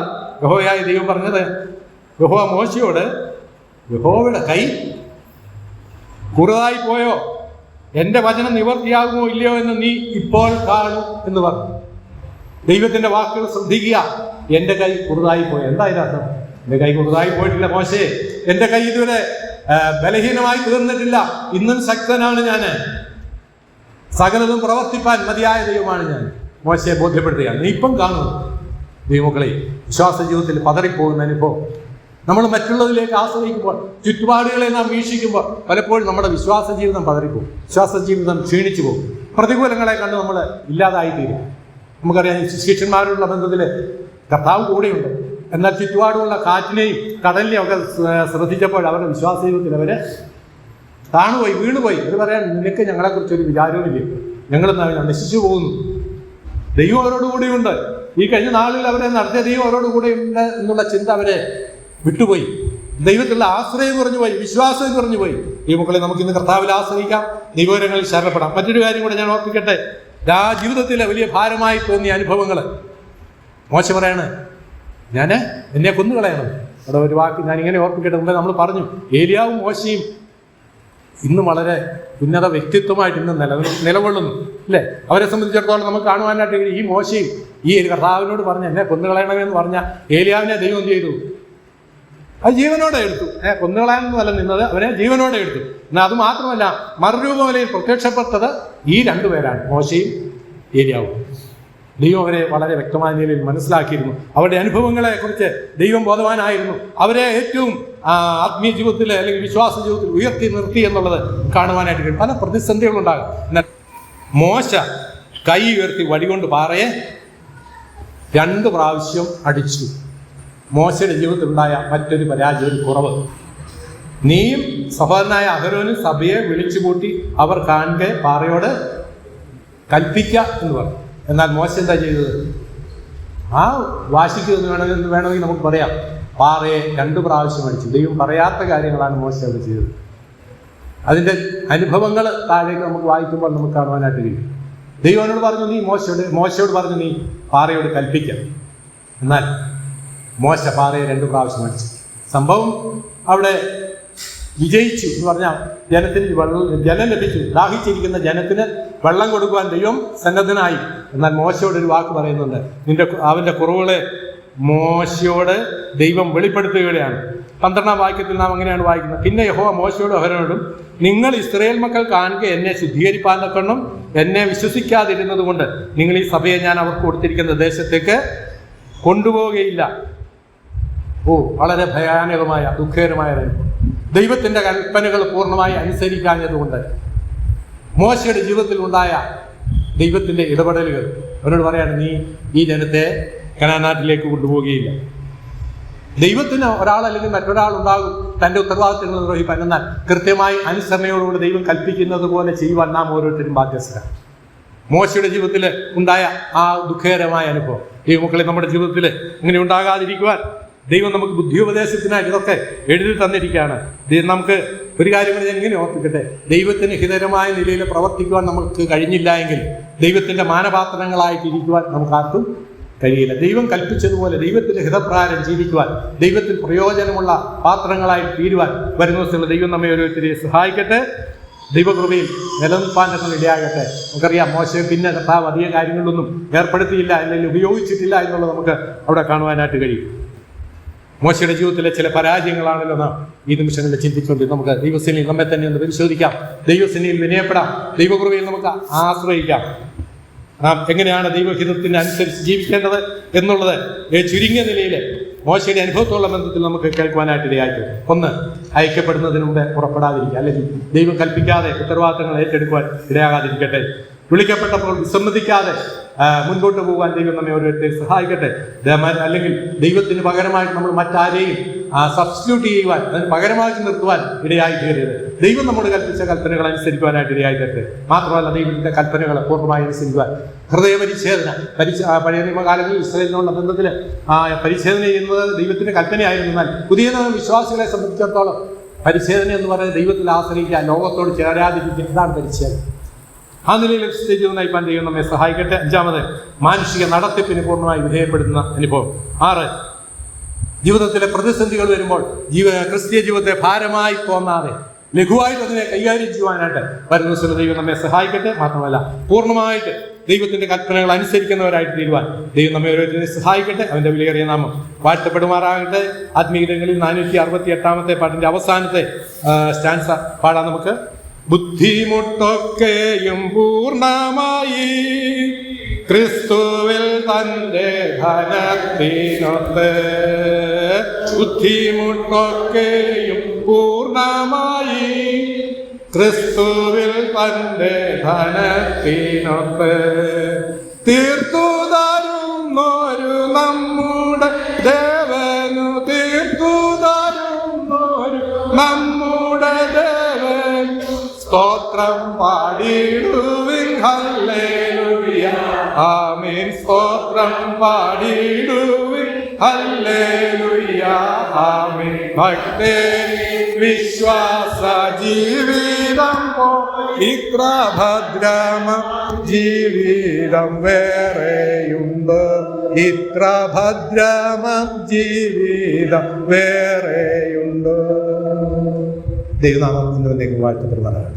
യഹോവയായ ദൈവം പറഞ്ഞത്? യഹോവ മോശയോട്, യഹോവയുടെ കൈ കുറുതായി പോയോ? എൻ്റെ വചനം നിവർത്തിയാകുമോ ഇല്ലയോ എന്ന് നീ ഇപ്പോൾ കാണും എന്ന് പറഞ്ഞു. ദൈവത്തിൻ്റെ വാക്കുകൾ ശ്രദ്ധിക്കുക. എൻ്റെ കൈ കുറുതായി പോയോ? എന്താ ഇതിനർത്ഥം? എൻ്റെ കൈ കുറുതായി പോയിട്ടില്ല മോശേ. എൻ്റെ കൈ ഇതുവരെ ബലഹീനമായി തീർന്നിട്ടില്ല. ഇന്നും ശക്തനാണ് ഞാൻ. സകലതും പ്രവർത്തിപ്പാൻ മതിയായ ദൈവമാണ് ഞാൻ. മോശയെ ബോധ്യപ്പെടുത്തുകയാണ്. നീ ഇപ്പം കാണുന്നു ദൈവമക്കളെ, വിശ്വാസ ജീവിതത്തിൽ പതറിപ്പോകുന്ന അനുഭവം. നമ്മൾ മറ്റുള്ളതിലേക്ക് ആശ്രയിക്കുമ്പോൾ, ചുറ്റുപാടുകളെ നാം വീക്ഷിക്കുമ്പോൾ പലപ്പോഴും നമ്മുടെ വിശ്വാസ ജീവിതം പതറിപ്പോകും. വിശ്വാസ ജീവിതം ക്ഷീണിച്ചു പോകും. പ്രതികൂലങ്ങളെ കണ്ട് നമ്മൾ ഇല്ലാതായിത്തീരും. നമുക്കറിയാം, ശിഷ്യന്മാരോടുള്ള ബന്ധത്തിൽ കർത്താവ് കൂടെയുണ്ട്. എന്നാൽ ചുറ്റുപാടുള്ള കാറ്റിനെയും കടലിനെയും ഒക്കെ ശ്രദ്ധിച്ചപ്പോൾ അവരുടെ വിശ്വാസ ജീവിതത്തിൽ അവർ താണുപോയി, വീണുപോയി. അവർ പറയാൻ, നിനക്ക് ഞങ്ങളെക്കുറിച്ചൊരു വിചാരവുമില്ല, ഞങ്ങൾ നശിച്ചു പോകുന്നു. ദൈവം അവരോടുകൂടിയുണ്ട്. ഈ കഴിഞ്ഞ നാളിൽ അവരെ നടത്തിയ ദൈവം അവരോടുകൂടിയുണ്ട് എന്നുള്ള ചിന്ത അവരെ വിട്ടുപോയി. ദൈവത്തിലുള്ള ആശ്രയം കുറഞ്ഞു പോയി, വിശ്വാസം കുറഞ്ഞു പോയി. ഈ മക്കളെ നമുക്ക് ഇന്ന് കർത്താവിൽ ആശ്രയിക്കാം, ദൈവകരങ്ങളിൽ ശരണപ്പെടാം. മറ്റൊരു കാര്യം കൂടെ ഞാൻ ഓർപ്പിക്കട്ടെ. ജീവിതത്തിലെ വലിയ ഭാരമായി തോന്നിയ അനുഭവങ്ങൾ മോശ പറയാണ്, എന്നെ കൊന്നുകളയണം. അവിടെ ഒരു വാക്ക് ഞാൻ ഇങ്ങനെ ഓർപ്പിക്കട്ടെ. മുമ്പേ നമ്മൾ പറഞ്ഞു, ഏലിയാവും മോശയും ഇന്ന് വളരെ ഉന്നത വ്യക്തിത്വമായിട്ട് ഇന്ന് നിലകൊള്ളുന്നു അല്ലേ? അവരെ സംബന്ധിച്ചിടത്തോളം നമുക്ക് കാണുവാനായിട്ട് ഈ മോശയും ഈ കർത്താവിനോട് പറഞ്ഞ് എന്നെ കൊന്നുകളയണമെന്ന് പറഞ്ഞ ഏലിയാവിനെ ദൈവം എന്ത് ചെയ്തു? അത് ജീവനോടെ എടുത്തു. കൊന്നുകളയാനൊന്നുമല്ല നിന്നത്, അവനെ ജീവനോടെ എടുത്തു. എന്നാൽ അത് മാത്രമല്ല, മറുരൂപമലയിൽ പ്രത്യക്ഷപ്പെട്ടത് ഈ 2 പേരാണ്, മോശയും ഏലിയാവും. ദൈവം അവരെ വളരെ വ്യക്തമായ നിലയിൽ മനസ്സിലാക്കിയിരുന്നു. അവരുടെ അനുഭവങ്ങളെ കുറിച്ച് ദൈവം ബോധവാനായിരുന്നു. അവരെ ഏറ്റവും ആത്മീയ ജീവിതത്തിൽ അല്ലെങ്കിൽ വിശ്വാസ ജീവിതത്തിൽ ഉയർത്തി നിർത്തി എന്നുള്ളത് കാണുവാനായിട്ട് കഴിയും. പല പ്രതിസന്ധികളുണ്ടാകും. എന്നാൽ മോശ കൈ ഉയർത്തി വടികൊണ്ട് പാറയെ 2 പ്രാവശ്യം അടിച്ചു. മോശയുടെ ജീവിതത്തിലുണ്ടായ മറ്റൊരു പരാജയ കുറവ്, നീയും സഹോദരനായ അഹരോനും സഭയെ വിളിച്ചുകൂട്ടി അവർ കാണെ പാറയോട് കൽപ്പിക്കുക എന്ന് പറഞ്ഞു. എന്നാൽ മോശ എന്താ ചെയ്തത്? ആ വാശിക്ക് വേണമെങ്കിൽ നമുക്ക് പറയാം, പാറയെ 2 പ്രാവശ്യം അടിച്ചു. ദൈവം പറയാത്ത കാര്യങ്ങളാണ് മോശ അവിടെ ചെയ്തത്. അതിൻ്റെ അനുഭവങ്ങൾ താഴേക്ക് നമുക്ക് വായിക്കുമ്പോൾ നമുക്ക് കാണുവാനായിട്ട് കഴിയും. ദൈവനോട് പറഞ്ഞു, നീ മോശയോട് പറഞ്ഞു, നീ പാറയോട് കൽപ്പിക്കാം. എന്നാൽ മോശ പാറയെ 2 പ്രാവശ്യം അടിച്ചു. സംഭവം അവിടെ വിജയിച്ചു എന്ന് പറഞ്ഞാൽ ജനത്തിന് ജലം ലഭിച്ചു. ദാഹിച്ചിരിക്കുന്ന ജനത്തിന് വെള്ളം കൊടുക്കുവാൻ ദൈവം സന്നദ്ധനായി. എന്നാൽ മോശയോടൊരു വാക്ക് പറയുന്നുണ്ട്. അവൻ്റെ കുറവുകളെ മോശയോട് ദൈവം വെളിപ്പെടുത്തുകയാണ്. 12-ാം വാക്യത്തിൽ നാം അങ്ങനെയാണ് വായിക്കുന്നത്. പിന്നെ യഹോവ മോശയോടും അഹരോനോടും, നിങ്ങൾ ഇസ്രായേൽ മക്കൾ കാണുക എന്നെ ശുദ്ധീകരിപ്പാൻ തക്കണം, എന്നെ വിശ്വസിക്കാതിരുന്നത് കൊണ്ട് നിങ്ങൾ ഈ സഭയെ ഞാൻ അവർക്ക് കൊടുത്തിരിക്കുന്ന ദേശത്തേക്ക് കൊണ്ടുപോവുകയില്ല. വളരെ ഭയാനകമായ ദുഃഖകരമായ ദൈവത്തിൻ്റെ കൽപ്പനകൾ പൂർണ്ണമായി അനുസരിക്കാഞ്ഞതുകൊണ്ട് മോശയുടെ ജീവിതത്തിൽ ഉണ്ടായ ദൈവത്തിൻ്റെ ഇടപെടലുകൾ അവരോട് പറയാണ്, നീ ഈ ജനത്തെ കനാൻ നാട്ടിലേക്ക് കൊണ്ടുപോവുകയില്ല. ദൈവത്തിന് ഒരാളല്ലെങ്കിൽ മറ്റൊരാൾ ഉണ്ടാകും തൻ്റെ ഉത്തരവാദിത്തങ്ങൾ നിർവഹിക്കാൻ. എന്നാൽ കൃത്യമായി അനുസരണയോടുകൂടി ദൈവം കൽപ്പിക്കുന്നത് പോലെ ചെയ്യുവാൻ നാം ഓരോരുത്തരും ബാധ്യസ്ഥരാണ്. മോശയുടെ ജീവിതത്തിൽ ഉണ്ടായ ആ ദുഃഖകരമായ അനുഭവം ദൈവമക്കളെ നമ്മുടെ ജീവിതത്തിൽ ഇങ്ങനെ ഉണ്ടാകാതിരിക്കുവാൻ ദൈവം നമുക്ക് ബുദ്ധിയോപദേശത്തിനായി ഇതൊക്കെ എഴുതി തന്നിരിക്കുകയാണ്. നമുക്ക് ഒരു കാര്യം കൂടി ഞാൻ ഇങ്ങനെ ഓർപ്പിക്കട്ടെ. ദൈവത്തിന് ഹിതകരമായ നിലയിൽ പ്രവർത്തിക്കുവാൻ നമുക്ക് കഴിഞ്ഞില്ല എങ്കിൽ ദൈവത്തിൻ്റെ മാനപാത്രങ്ങളായിട്ടിരിക്കുവാൻ നമുക്കാർക്കും കഴിയില്ല. ദൈവം കൽപ്പിച്ചതുപോലെ ദൈവത്തിന്റെ ഹിതപ്രകാരം ജീവിക്കുവാൻ, ദൈവത്തിൽ പ്രയോജനമുള്ള പാത്രങ്ങളായി തീരുവാൻ വരുന്ന ദിവസങ്ങളിൽ ദൈവം നമ്മെ ഓരോരുത്തരെ സഹായിക്കട്ടെ. ദൈവകൃപയിൽ നിലനിൽപ്പാൻ ഇടയാകട്ടെ. നമുക്കറിയാം, മോശം പിന്നെ കർത്താവ് അധിക കാര്യങ്ങളിലൊന്നും ഏർപ്പെടുത്തിയില്ല, അല്ലെങ്കിൽ ഉപയോഗിച്ചിട്ടില്ല എന്നുള്ളത് നമുക്ക് അവിടെ കാണുവാനായിട്ട് കഴിയും. മോശയുടെ ജീവിതത്തിലെ ചില പരാജയങ്ങളാണല്ലോ നാം ഈ നിമിഷങ്ങളിൽ ചിന്തിച്ചുകൊണ്ട് നമുക്ക് ദൈവസേനയിൽ നമ്മെ തന്നെ ഒന്ന് പരിശോധിക്കാം. ദൈവസേനയിൽ വിനയപ്പെടാം. ദൈവകൃപയിൽ നമുക്ക് ആശ്രയിക്കാം. നാം എങ്ങനെയാണ് ദൈവഹിതത്തിന് അനുസരിച്ച് ജീവിക്കേണ്ടത് എന്നുള്ളത് ചുരുങ്ങിയ നിലയിൽ മോശയുടെ അനുഭവത്തോളം ബന്ധത്തിൽ നമുക്ക് കേൾക്കുവാനായിട്ട് ഇടയായിട്ടുണ്ട്. ഒന്ന്, അയക്കപ്പെടുന്നതിന് മുമ്പ് പുറപ്പെടാതിരിക്കുക, അല്ലെങ്കിൽ ദൈവം കൽപ്പിക്കാതെ ഉത്തരവാദിത്തങ്ങൾ ഏറ്റെടുക്കുവാൻ ഇടയാകാതിരിക്കട്ടെ. വിളിക്കപ്പെട്ടപ്പോൾ വിസമ്മതിക്കാതെ മുൻപോട്ട് പോകാൻ ദൈവം നമ്മെ ഓരോരുത്തരെ സഹായിക്കട്ടെ. അല്ലെങ്കിൽ ദൈവത്തിന് പകരമായിട്ട് നമ്മൾ മറ്റാരെയും സബ്സ്റ്റിറ്റ്യൂട്ട് ചെയ്യുവാൻ, അതിന് പകരമായിട്ട് നിർത്തുവാൻ ഇടയായി തീരരുത്. ദൈവം നമ്മോട് കൽപ്പിച്ച കൽപ്പനകൾ അനുസരിക്കുവാനായിട്ട് ഇടയായി തീരട്ടെ. മാത്രമല്ല, ദൈവത്തിന്റെ കൽപ്പനകൾ പൂർണ്ണമായി അനുസരിക്കുവാൻ ഹൃദയപരിച്ഛേദന, പഴയ നിയമകാലങ്ങളിൽ ഇസ്രായേലിനുള്ള ബന്ധത്തിൽ പരിച്ഛേദന ചെയ്യുന്നത് ദൈവത്തിന്റെ കൽപ്പനയായിരുന്നു. എന്നാൽ പുതിയ വിശ്വാസികളെ സംബന്ധിച്ചിടത്തോളം പരിച്ഛേദന എന്ന് പറയുന്നത് ദൈവത്തിൽ ആശ്രയിക്കുക, ലോകത്തോട് ചേരാതിരിക്കുക, ഇതാണ് പരിച്ഛേദന. ആ നിലയിൽ ജീവിതം നയിപ്പാൻ ദൈവം നമ്മെ സഹായിക്കട്ടെ. അഞ്ചാമത്, മാനുഷിക നടത്തിപ്പിന് പൂർണ്ണമായി വിധേയപ്പെടുന്ന അനുഭവം. 6, ജീവിതത്തിലെ പ്രതിസന്ധികൾ വരുമ്പോൾ ക്രിസ്തീയ ജീവിതത്തെ ഭാരമായി തോന്നാതെ ലഘുവായിട്ട് അതിനെ കൈകാര്യം ചെയ്യുവാനായിട്ട് വരുന്ന ദിവസം ദൈവം നമ്മെ സഹായിക്കട്ടെ. മാത്രമല്ല, പൂർണ്ണമായിട്ട് ദൈവത്തിന്റെ കൽപ്പനകൾ അനുസരിക്കുന്നവരായിട്ട് തീരുവാൻ ദൈവം നമ്മെ ഓരോരുത്തരെ സഹായിക്കട്ടെ. അവന്റെ വിലയേറിയ നാമം വാഴ്ത്തപ്പെടുമാറാകട്ടെ. ആത്മീയതകളിൽ 468-ാമത്തെ പാട്ടിന്റെ അവസാനത്തെ സ്റ്റാൻസ പാടാൻ നമുക്ക്. ബുദ്ധിമുട്ടൊക്കെയും പൂർണ്ണമായി ക്രിസ്തുവിൽ തന്റെ ധനത്തിനൊത്ത്, ബുദ്ധിമുട്ടൊക്കെയും പൂർണ്ണമായി ക്രിസ്തുവിൽ തന്റെ ധനത്തിനൊത്ത്, തീർത്തു തരുന്നൊരു നമ്മുടെ ദേവനു, തീർത്തു തരുന്നൊരു നമ്മുടെ ദേവൻ, സ്തോത്രം പാടിടുവിൻ ഹല്ലേലൂയ, ആമേൻ. സ്തോത്രം പാടിടുവിൻ ഹല്ലേലൂയ, ആമേൻ. ഭക്തേരി വിശ്വാസ ജീവിതം പോ ഇത്ര ഭദ്രമ ജീവിതം വേറെയുണ്ട്, ഇത്ര ഭദ്രമ ജീവിതം വേറെയുണ്ട്. ദൈവനാമം വാഴ്ത്തപ്പെടുന്നതാണ്.